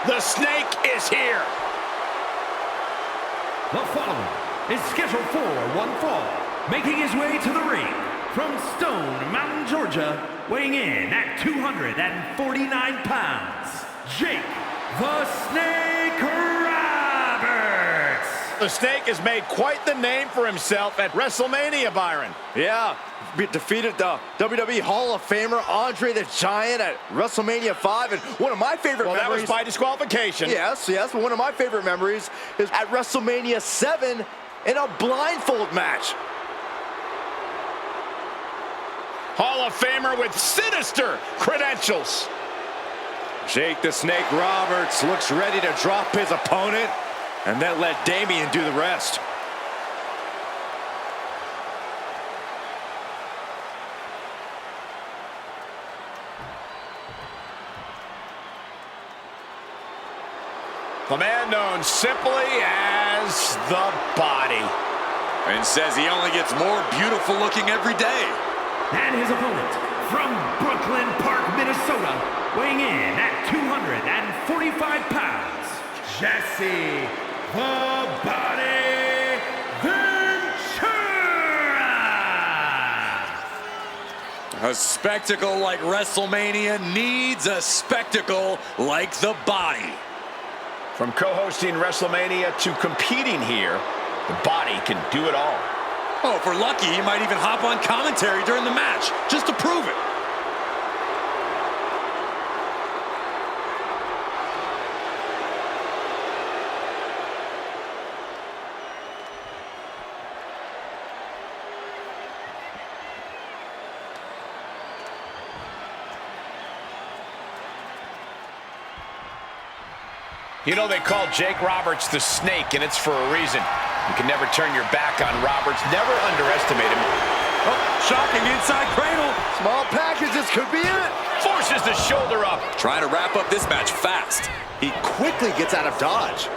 The Snake is here. The following is scheduled for one fall, making his way to the ring from Stone Mountain, Georgia, weighing in at 249 pounds, Jake the Snake Roberts. The Snake has made quite the name for himself at WrestleMania, Byron. Yeah, defeated the WWE Hall of Famer Andre the Giant at WrestleMania 5, and one of my favorite memories... That was by disqualification. Yes, but one of my favorite memories is at WrestleMania 7 in a blindfold match. Hall of Famer with sinister credentials. Jake the Snake Roberts looks ready to drop his opponent and then let Damian do the rest. The man known simply as the Body. And says he only gets more beautiful looking every day. And his opponent from Brooklyn Park, Minnesota, weighing in at 245 pounds, Jesse the Body Ventura! A spectacle like WrestleMania needs a spectacle like the Body. From co-hosting WrestleMania to competing here, the Body can do it all. Oh, if we're lucky, he might even hop on commentary during the match, just to prove it. You know, they call Jake Roberts the Snake, and it's for a reason. You can never turn your back on Roberts. Never underestimate him. Oh, shocking inside cradle. Small packages could be it. Forces the shoulder up. Trying to wrap up this match fast. He quickly gets out of dodge.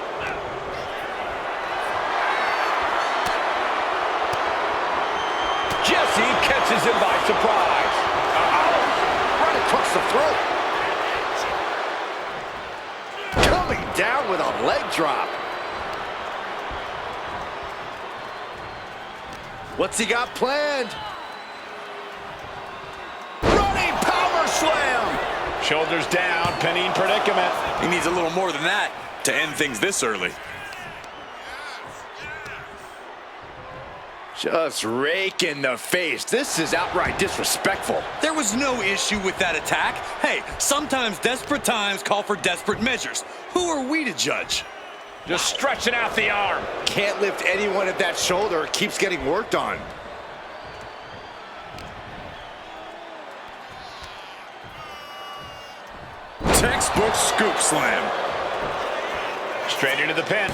Jesse catches him by surprise. Right across the throat. Coming down with a leg drop. What's he got planned? Running power slam. Shoulders down, pinning predicament. He needs a little more than that to end things this early. Just rake in the face. This is outright disrespectful. There was no issue with that attack. Hey, sometimes desperate times call for desperate measures. Who are we to judge? Just stretching out the arm. Can't lift anyone if that shoulder keeps getting worked on. Textbook scoop slam. Straight into the pin.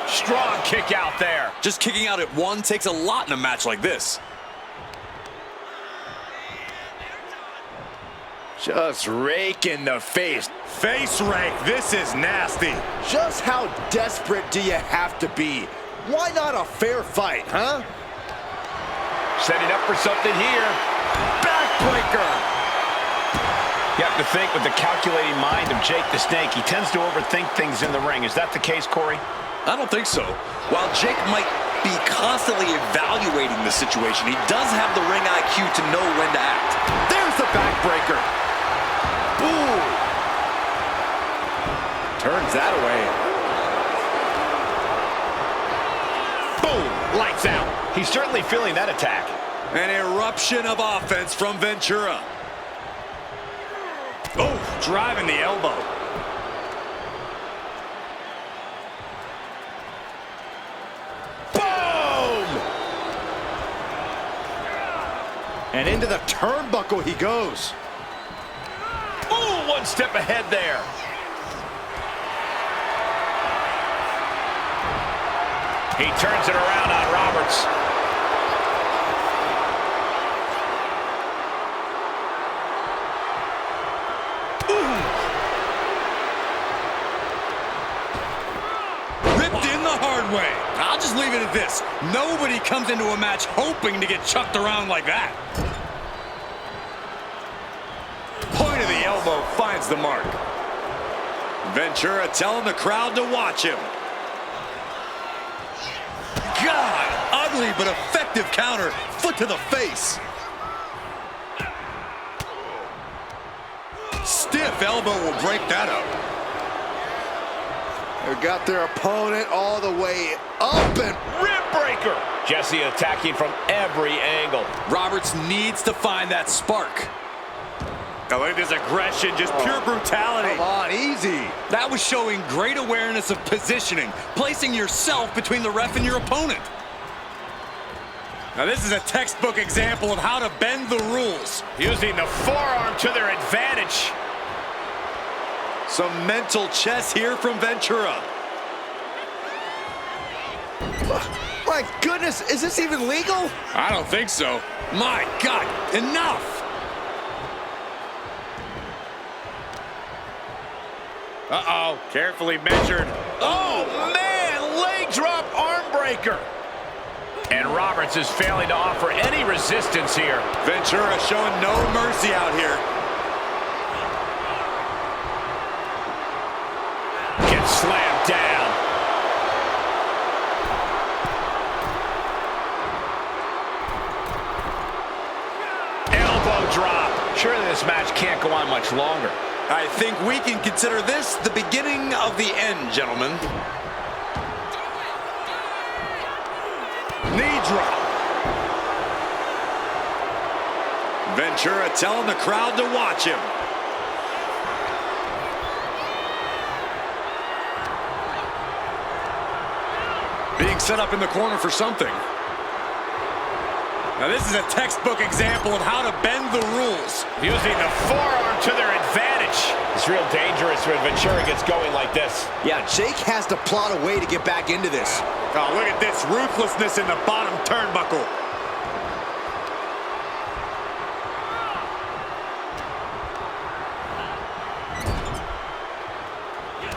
Strong kick out there. Just kicking out at one takes a lot in a match like this. Just rake in the face. Face rake, this is nasty. Just how desperate do you have to be? Why not a fair fight, huh? Setting up for something here. Backbreaker! You have to think with the calculating mind of Jake the Snake, he tends to overthink things in the ring. Is that the case, Corey? I don't think so. While Jake might be constantly evaluating the situation, he does have the ring IQ to know when to act. There's the backbreaker. Ooh. Turns that away. Boom! Lights out. He's certainly feeling that attack. An eruption of offense from Ventura. Oh, driving the elbow. Boom! And into the turnbuckle he goes. Ooh, one step ahead there. He turns it around on Roberts. Way. I'll just leave it at this. Nobody comes into a match hoping to get chucked around like that. Point of the elbow finds the mark. Ventura telling the crowd to watch him. God, ugly but effective counter. Foot to the face. Stiff elbow will break that up. They got their opponent all the way up and Rib breaker. Jesse attacking from every angle. Roberts needs to find that spark. Now look at this aggression, just pure brutality. come on, easy. That was showing great awareness of positioning, placing yourself between the ref and your opponent. Now this is a textbook example of how to bend the rules. Using the forearm to their advantage. Some mental chess here from Ventura. My goodness, is this even legal? I don't think so. My God, enough! Uh-oh, carefully measured. Oh, man, leg drop arm breaker. And Roberts is failing to offer any resistance here. Ventura showing no mercy out here. Gets slammed down. Elbow drop. Surely this match can't go on much longer. I think we can consider this the beginning of the end, gentlemen. Knee drop. Ventura telling the crowd to watch him. Being set up in the corner for something. Now this is a textbook example of how to bend the rules. Using the forearm to their advantage. It's real dangerous when Ventura gets going like this. Yeah, Jake has to plot a way to get back into this. Oh, look at this ruthlessness in the bottom turnbuckle.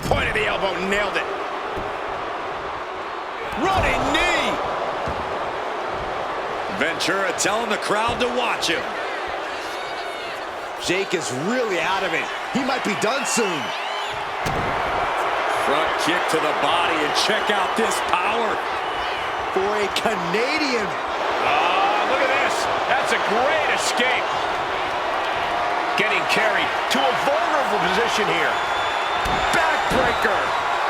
Point of the elbow, nailed it. Running knee. Ventura telling the crowd to watch him. Jake is really out of it. He might be done soon. Front kick to the body, and check out this power. For a Canadian. Look at this. That's a great escape. Getting carried to a vulnerable position here. Backbreaker.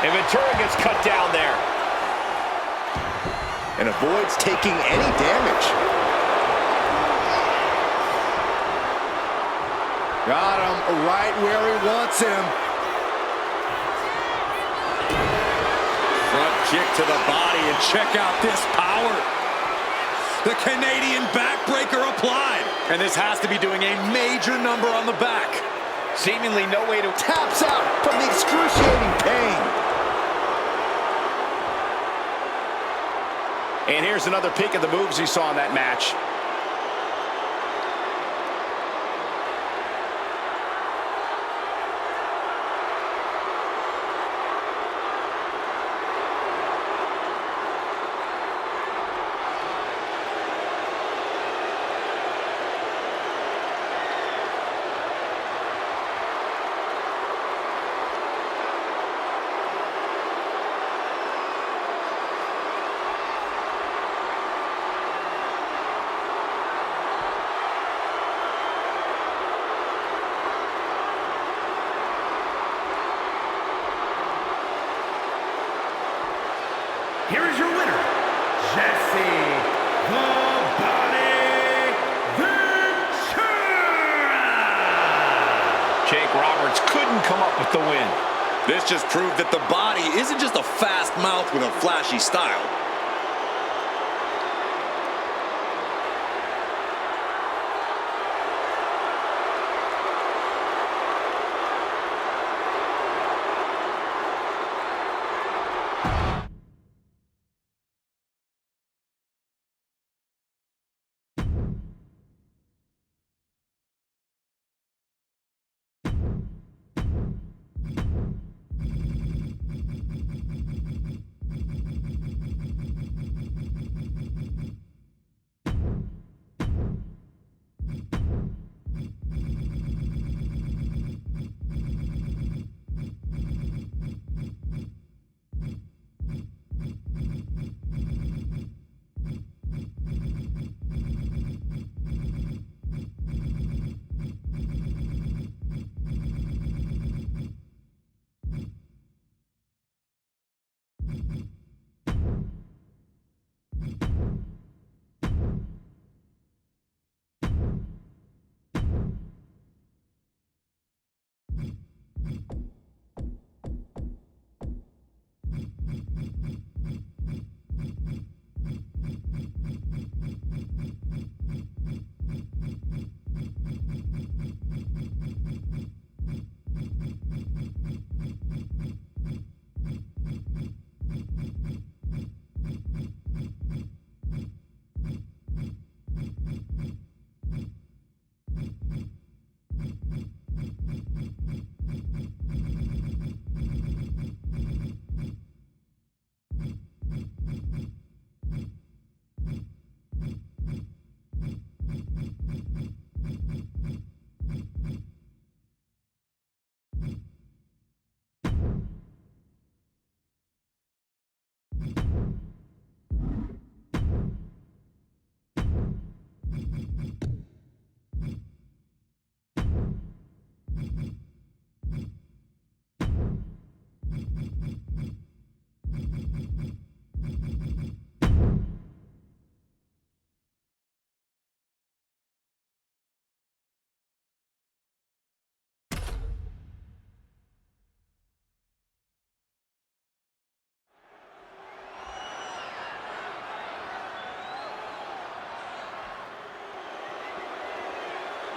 And Ventura gets cut down there. And avoids taking any damage. Got him right where he wants him. Front kick to the body, and check out this power. The Canadian backbreaker applied. And this has to be doing a major number on the back. Seemingly no way to... Taps out from the excruciating pain. And here's another peek at the moves he saw in that match. Here is your winner, Jesse the Body Ventura! Jake Roberts couldn't come up with the win. This just proved that the Body isn't just a fast mouth with a flashy style.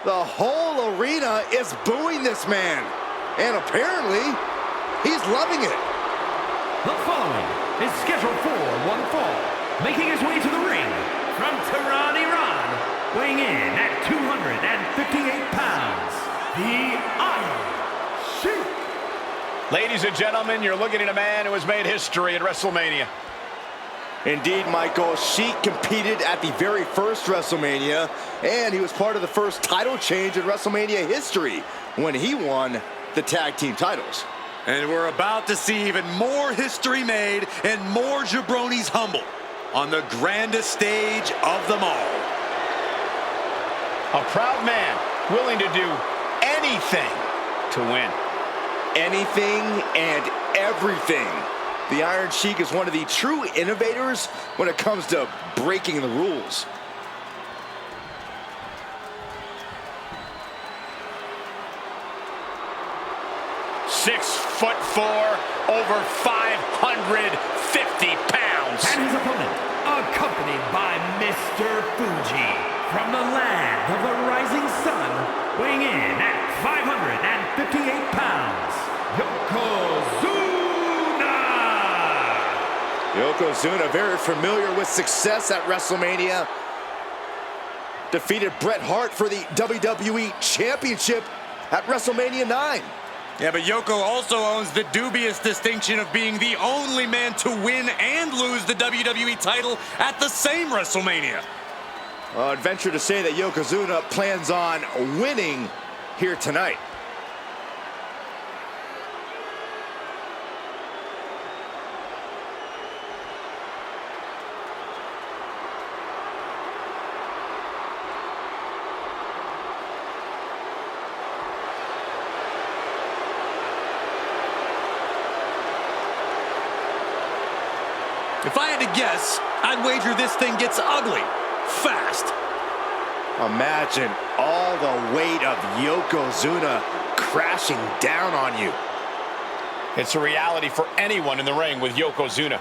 The whole arena is booing this man. And apparently, he's loving it. The following is scheduled for one fall. Making his way to the ring from Tehran, Iran, weighing in at 258 pounds, the Iron Sheik. Ladies and gentlemen, you're looking at a man who has made history at WrestleMania. Indeed, Michael. Sheik competed at the very first WrestleMania, and he was part of the first title change in WrestleMania history when he won the tag team titles. And we're about to see even more history made and more jabronis humble on the grandest stage of them all. A proud man willing to do anything to win. Anything and everything. The Iron Sheik is one of the true innovators when it comes to breaking the rules. "6'4", over 550 pounds. And his opponent, accompanied by Mr. Fuji, from the land of the rising sun, weighing in at 558 pounds, Yokozuna, very familiar with success at WrestleMania. Defeated Bret Hart for the WWE Championship at WrestleMania 9. Yeah, but Yoko also owns the dubious distinction of being the only man to win and lose the WWE title at the same WrestleMania. I'd venture to say that Yokozuna plans on winning here tonight. If I had to guess, I'd wager this thing gets ugly fast. Imagine all the weight of Yokozuna crashing down on you. It's a reality for anyone in the ring with Yokozuna.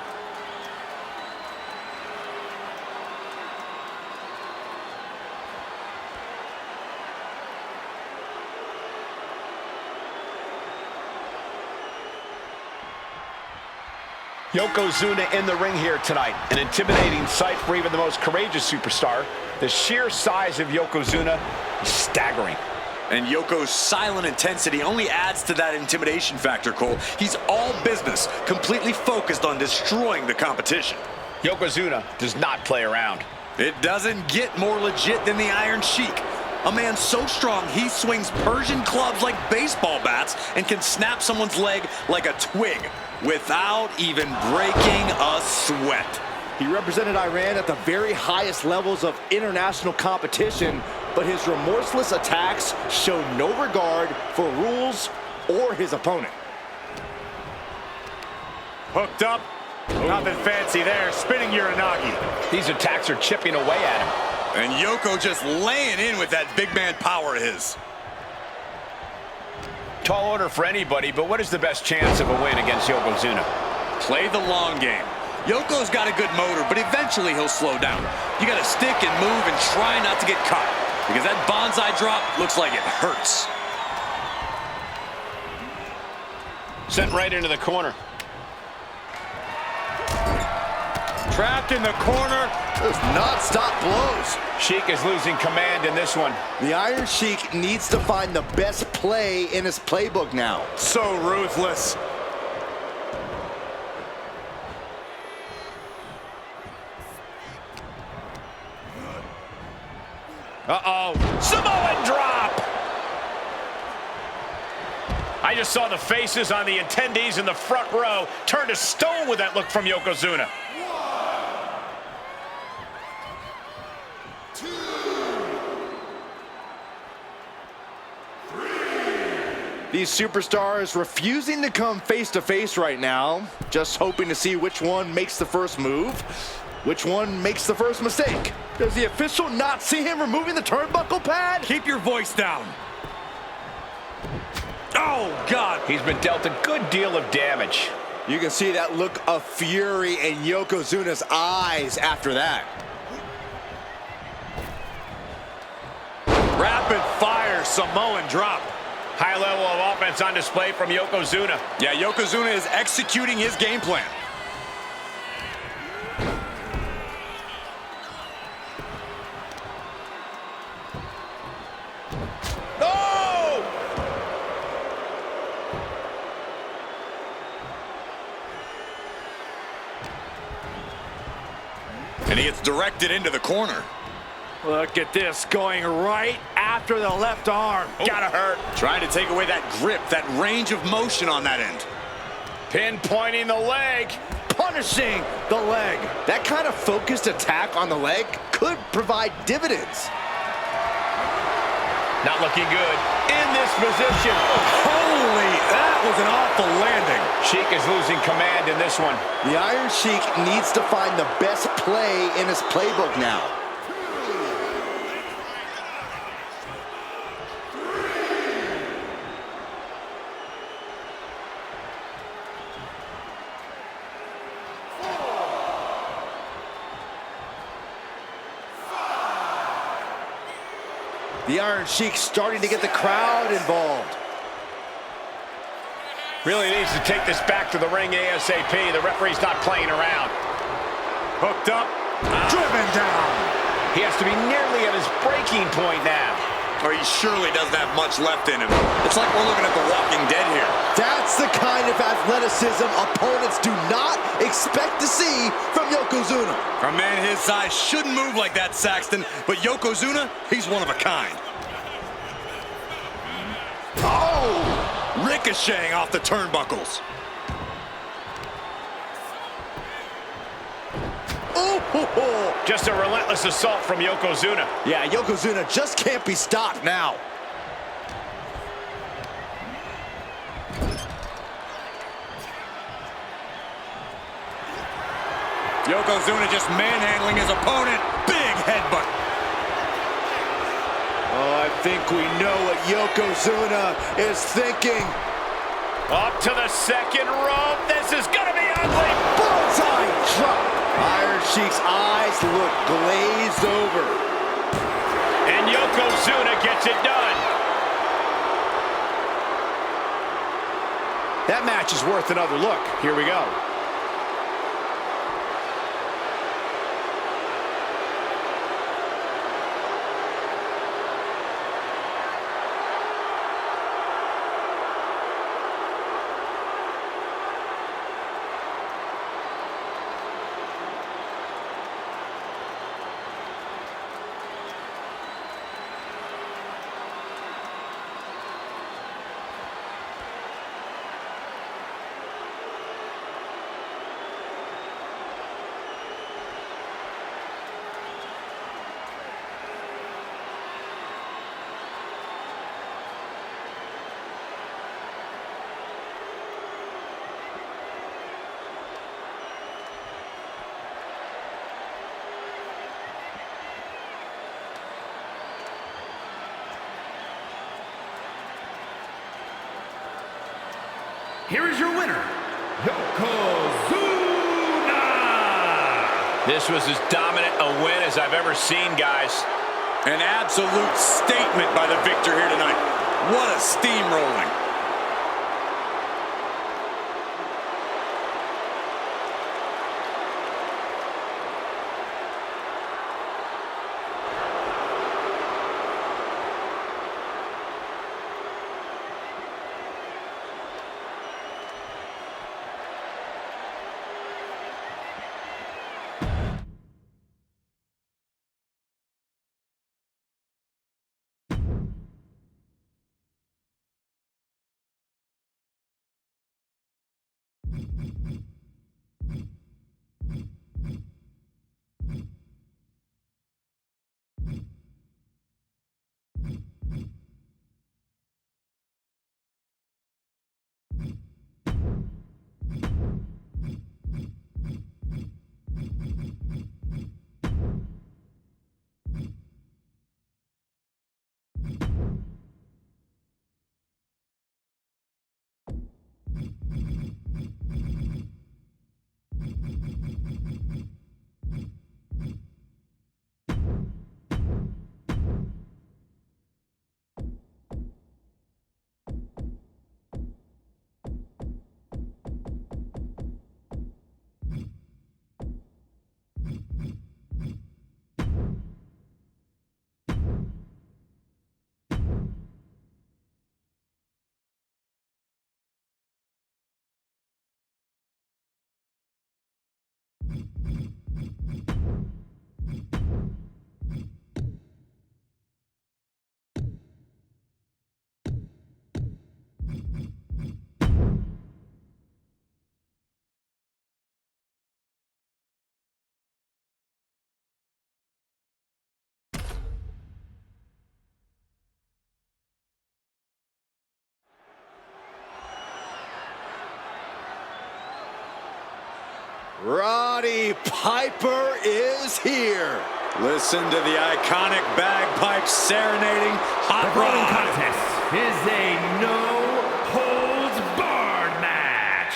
Yokozuna in the ring here tonight. An intimidating sight for even the most courageous superstar. The sheer size of Yokozuna is staggering. And Yoko's silent intensity only adds to that intimidation factor, Cole. He's all business, completely focused on destroying the competition. Yokozuna does not play around. It doesn't get more legit than the Iron Sheik. A man so strong, he swings Persian clubs like baseball bats and can snap someone's leg like a twig without even breaking a sweat. He represented Iran at the very highest levels of international competition, but his remorseless attacks show no regard for rules or his opponent. Hooked up. Nothing fancy there. Spinning Uranagi. These attacks are chipping away at him. And Yoko just laying in with that big man power of his. Tall order for anybody, but what is the best chance of a win against Yokozuna? Play the long game. Yoko's got a good motor, but eventually he'll slow down. You got to stick and move and try not to get caught, because that bonsai drop looks like it hurts. Sent right into the corner. Trapped in the corner. Those non-stop blows. Sheik is losing command in this one. The Iron Sheik needs to find the best play in his playbook now. So ruthless. Uh-oh. Samoan drop! I just saw the faces on the attendees in the front row turn to stone with that look from Yokozuna. These superstars refusing to come face-to-face right now, just hoping to see which one makes the first move, which one makes the first mistake. Does the official not see him removing the turnbuckle pad? Keep your voice down. Oh, God. He's been dealt a good deal of damage. You can see that look of fury in Yokozuna's eyes after that. Rapid fire. Killer Samoan drop. High level of offense on display from Yokozuna. Yeah, Yokozuna is executing his game plan. Oh! And he gets directed into the corner. Look at this, going right after the left arm. Gotta hurt. Trying to take away that grip, that range of motion on that end. Pinpointing the leg. Punishing the leg. That kind of focused attack on the leg could provide dividends. Not looking good in this position. Holy, that was an awful landing. Sheik is losing command in this one. The Iron Sheik needs to find the best play in his playbook now. The Iron Sheik starting to get the crowd involved. Really needs to take this back to the ring ASAP. The referee's not playing around. Hooked up, driven down. He has to be nearly at his breaking point now. Or he surely doesn't have much left in him. It's like we're looking at The Walking Dead here. That's the kind of athleticism opponents do not expect to see from Yokozuna. A man his size shouldn't move like that, Saxton, but Yokozuna, he's one of a kind. Oh! Ricocheting off the turnbuckles. Oh! Just a relentless assault from Yokozuna. Yeah, Yokozuna just can't be stopped now. Yokozuna just manhandling his opponent. Big headbutt. Oh, I think we know what Yokozuna is thinking. Up to the second rope. This is going to be ugly. Bullseye drop. Iron Sheik's eyes look glazed over. And Yokozuna gets it done. That match is worth another look. Here we go. Here is your winner, Yokozuna! This was as dominant a win as I've ever seen, guys. An absolute statement by the victor here tonight. What a steamrolling. Roddy Piper is here. Listen to the iconic bagpipes serenading Hot The following Rod. contest is a no-holds-barred match.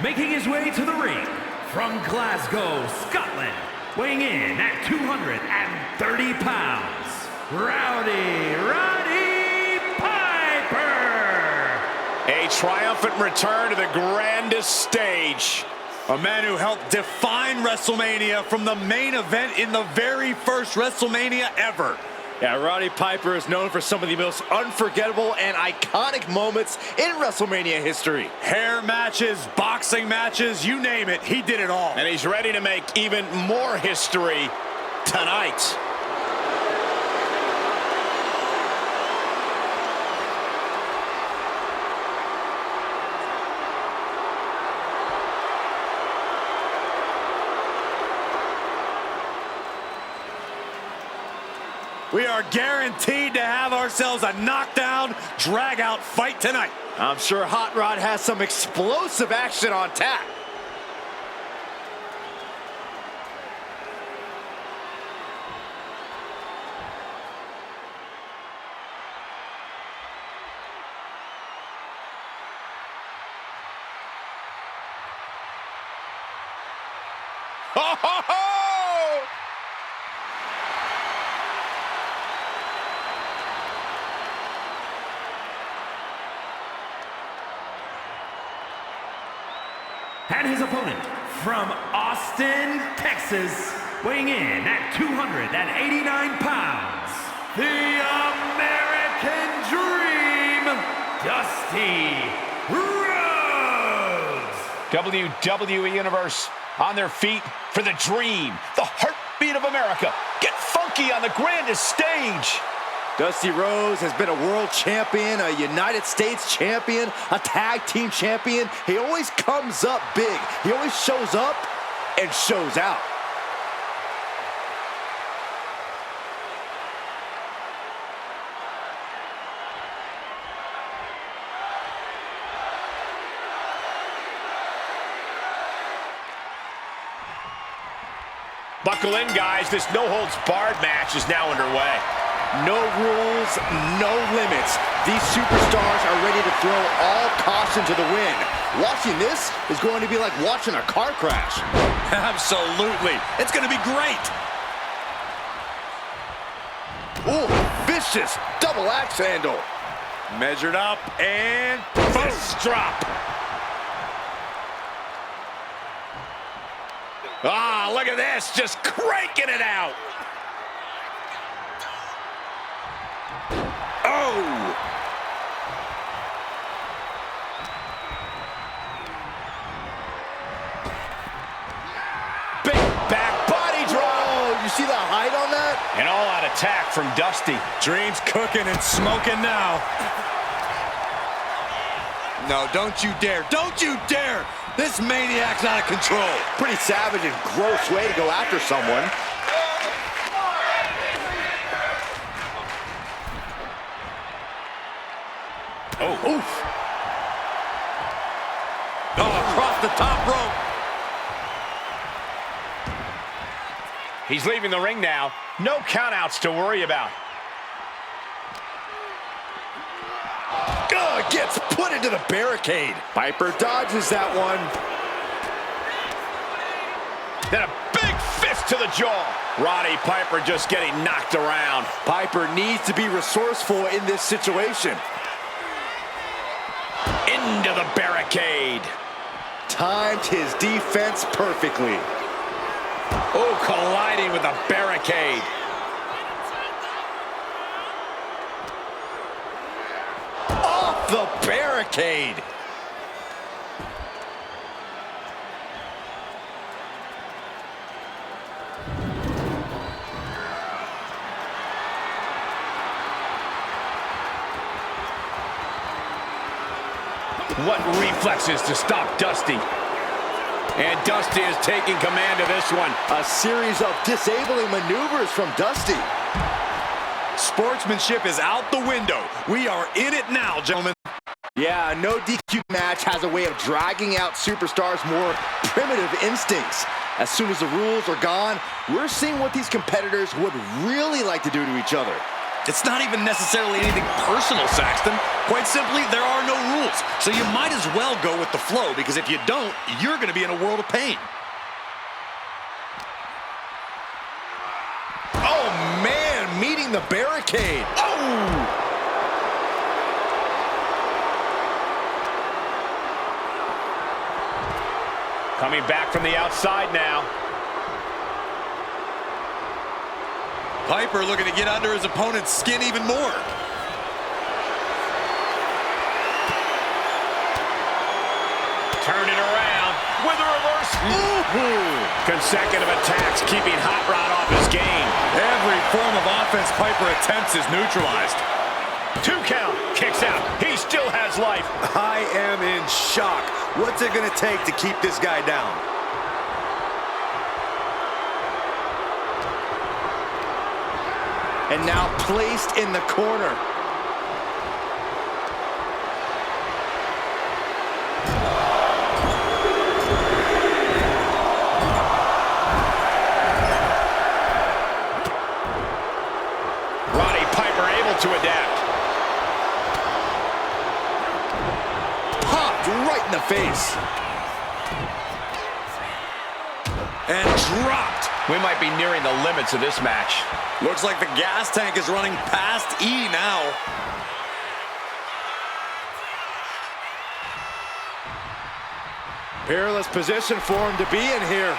Making his way to the ring from Glasgow, Scotland, weighing in at 230 pounds, Roddy Piper. A triumphant return to the grandest stage. A man who helped define WrestleMania from the main event in the very first WrestleMania ever. Yeah, Roddy Piper is known for some of the most unforgettable and iconic moments in WrestleMania history. Hair matches, boxing matches, you name it, he did it all. And he's ready to make even more history tonight. We are guaranteed to have ourselves a knockdown, drag-out fight tonight. I'm sure Hot Rod has some explosive action on tap. Ho, ho, ho! And his opponent from Austin, Texas, weighing in at 289 pounds, the American Dream, Dusty Rhodes. WWE Universe on their feet for the dream, the heartbeat of America. Get funky on the grandest stage. Dusty Rhodes has been a world champion, a United States champion, a tag team champion. He always comes up big. He always shows up and shows out. Buckle in, guys. This no-holds-barred match is now underway. No rules, no limits. These superstars are ready to throw all caution to the wind. Watching this is going to be like watching a car crash. Absolutely. It's going to be great. Ooh, vicious double axe handle. Measured up and Fist drop. Ah, look at this. Just cranking it out. Oh! Big back body drop. Oh, you see the height on that? An all-out attack from Dusty. Dream's cooking and smoking now. No, don't you dare. Don't you dare. This maniac's out of control. Pretty savage and gross way to go after someone. Oh, Oof. Oh, across the top rope. he's leaving the ring now. No countouts to worry about. Gets put into the barricade. Piper dodges that one. Then a big fist to the jaw. Roddy Piper just getting knocked around. Piper needs to be resourceful in this situation. Into the barricade. Timed his defense perfectly. Oh, colliding with the barricade. Off the barricade. What reflexes to stop Dusty. And Dusty is taking command of this one. A series of disabling maneuvers from Dusty. Sportsmanship is out the window. We are in it now, gentlemen. Yeah, a no DQ match has a way of dragging out superstars' more primitive instincts. As soon as the rules are gone, we're seeing what these competitors would really like to do to each other. It's not even necessarily anything personal, Saxton. Quite simply, there are no rules. So you might as well go with the flow, because if you don't, you're going to be in a world of pain. Oh, man, meeting the barricade. Oh! Coming back from the outside now. Piper looking to get under his opponent's skin even more. Turn it around with a reverse. Consecutive attacks keeping Hot Rod off his game. Every form of offense Piper attempts is neutralized. 2 count. Kicks out. He still has life. I am in shock. What's it going to take to keep this guy down? And now placed in the corner. Roddy Piper able to adapt. Popped right in the face. And dropped. We might be nearing the limits of this match. Looks like the gas tank is running past E now. Peerless position for him to be in here.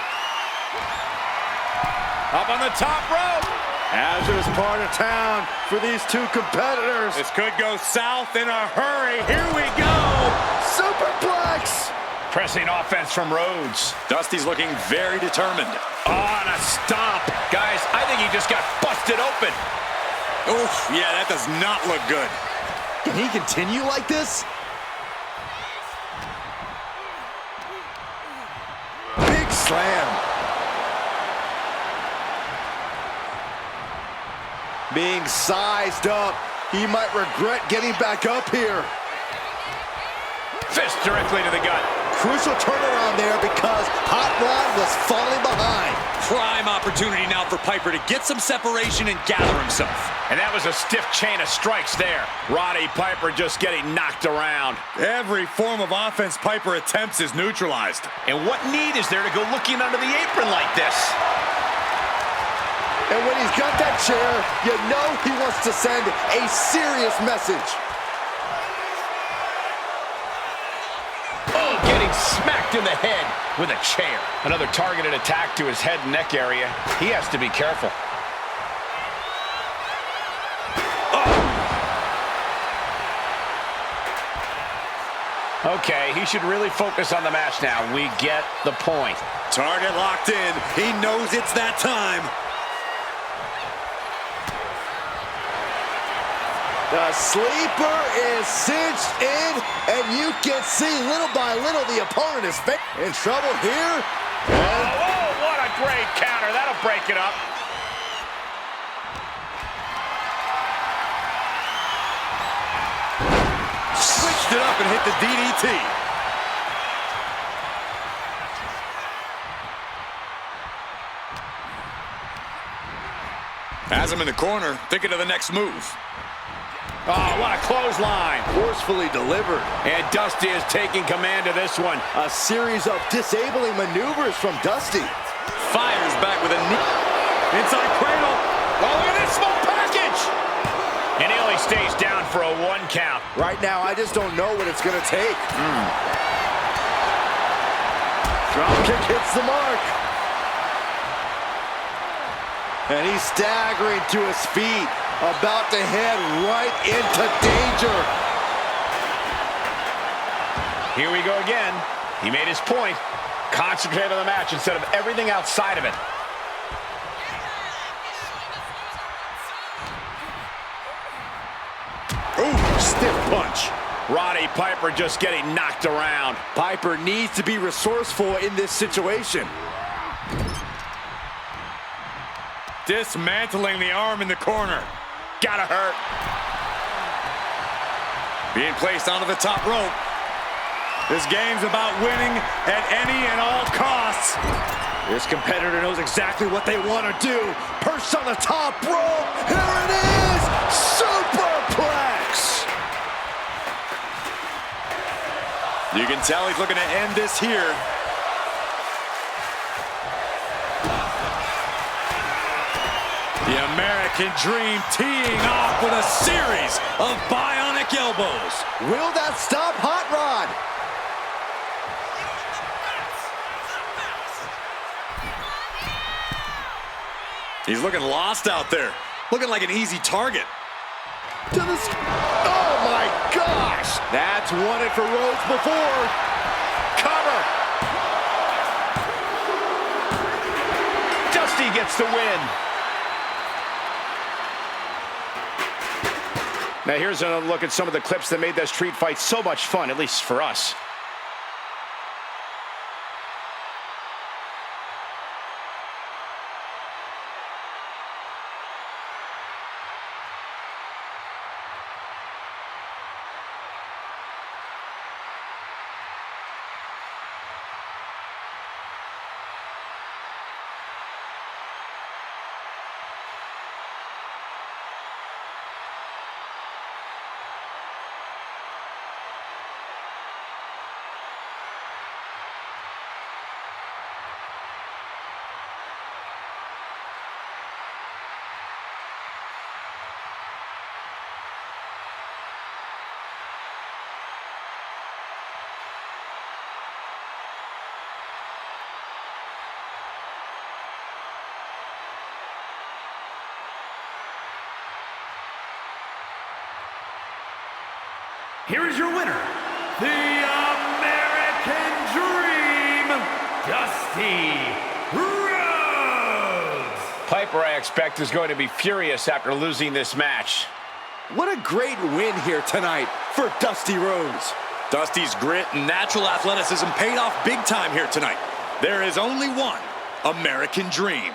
Up on the top rope. Hazardous part of town for these two competitors. This could go south in a hurry. Here we go. Superplex. Pressing offense from Rhodes. Dusty's looking very determined. On a stomp. Guys, I think he just got busted open. Oof, yeah, that does not look good. Can he continue like this? Big slam. Being sized up, he might regret getting back up here. Fist directly to the gut. Crucial turnaround there because Hot Rod was falling behind. Prime opportunity now for Piper to get some separation and gather himself. And that was a stiff chain of strikes there. Roddy Piper just getting knocked around. Every form of offense Piper attempts is neutralized. And what need is there to go looking under the apron like this? And when he's got that chair, you know he wants to send a serious message. Oh, getting smacked in the head with a chair. Another targeted attack to his head and neck area. He has to be careful. Okay, he should really focus on the match now. We get the point. Target locked in. He knows it's that time. The sleeper is cinched in, and you can see little by little the opponent is in trouble here. And Oh, what a great counter. That'll break it up. Switched it up and hit the DDT. Has him in the corner, thinking of the next move. Oh, what a clothesline. forcefully delivered. And Dusty is taking command of this one. A series of disabling maneuvers from Dusty. Fires back with a knee. Inside cradle. Oh, look at this small package. And he only stays down for a 1 count. Right now, I just don't know what it's going to take. Drop kick hits the mark. And he's staggering to his feet, about to head right into danger. Here we go again. He made his point. Concentrate on the match instead of everything outside of it. Ooh, stiff punch. Roddy Piper just getting knocked around. Piper needs to be resourceful in this situation. Dismantling the arm in the corner. Gotta hurt. Being placed onto the top rope. This game's about winning at any and all costs. This competitor knows exactly what they want to do. Perched on the top rope. Here it is. Superplex. You can tell he's looking to end this here. The American Dream teeing off with a series of bionic elbows. Will that stop Hot Rod? He's looking lost out there. Looking like an easy target. To the... Oh, my gosh. That's won it for Rhodes before. Cover. Dusty gets the win. Now here's another look at some of the clips that made that street fight so much fun, at least for us. Here is your winner, the American Dream, Dusty Rhodes. Piper, I expect, is going to be furious after losing this match. What a great win here tonight for Dusty Rhodes. Dusty's grit and natural athleticism paid off big time here tonight. There is only one American Dream.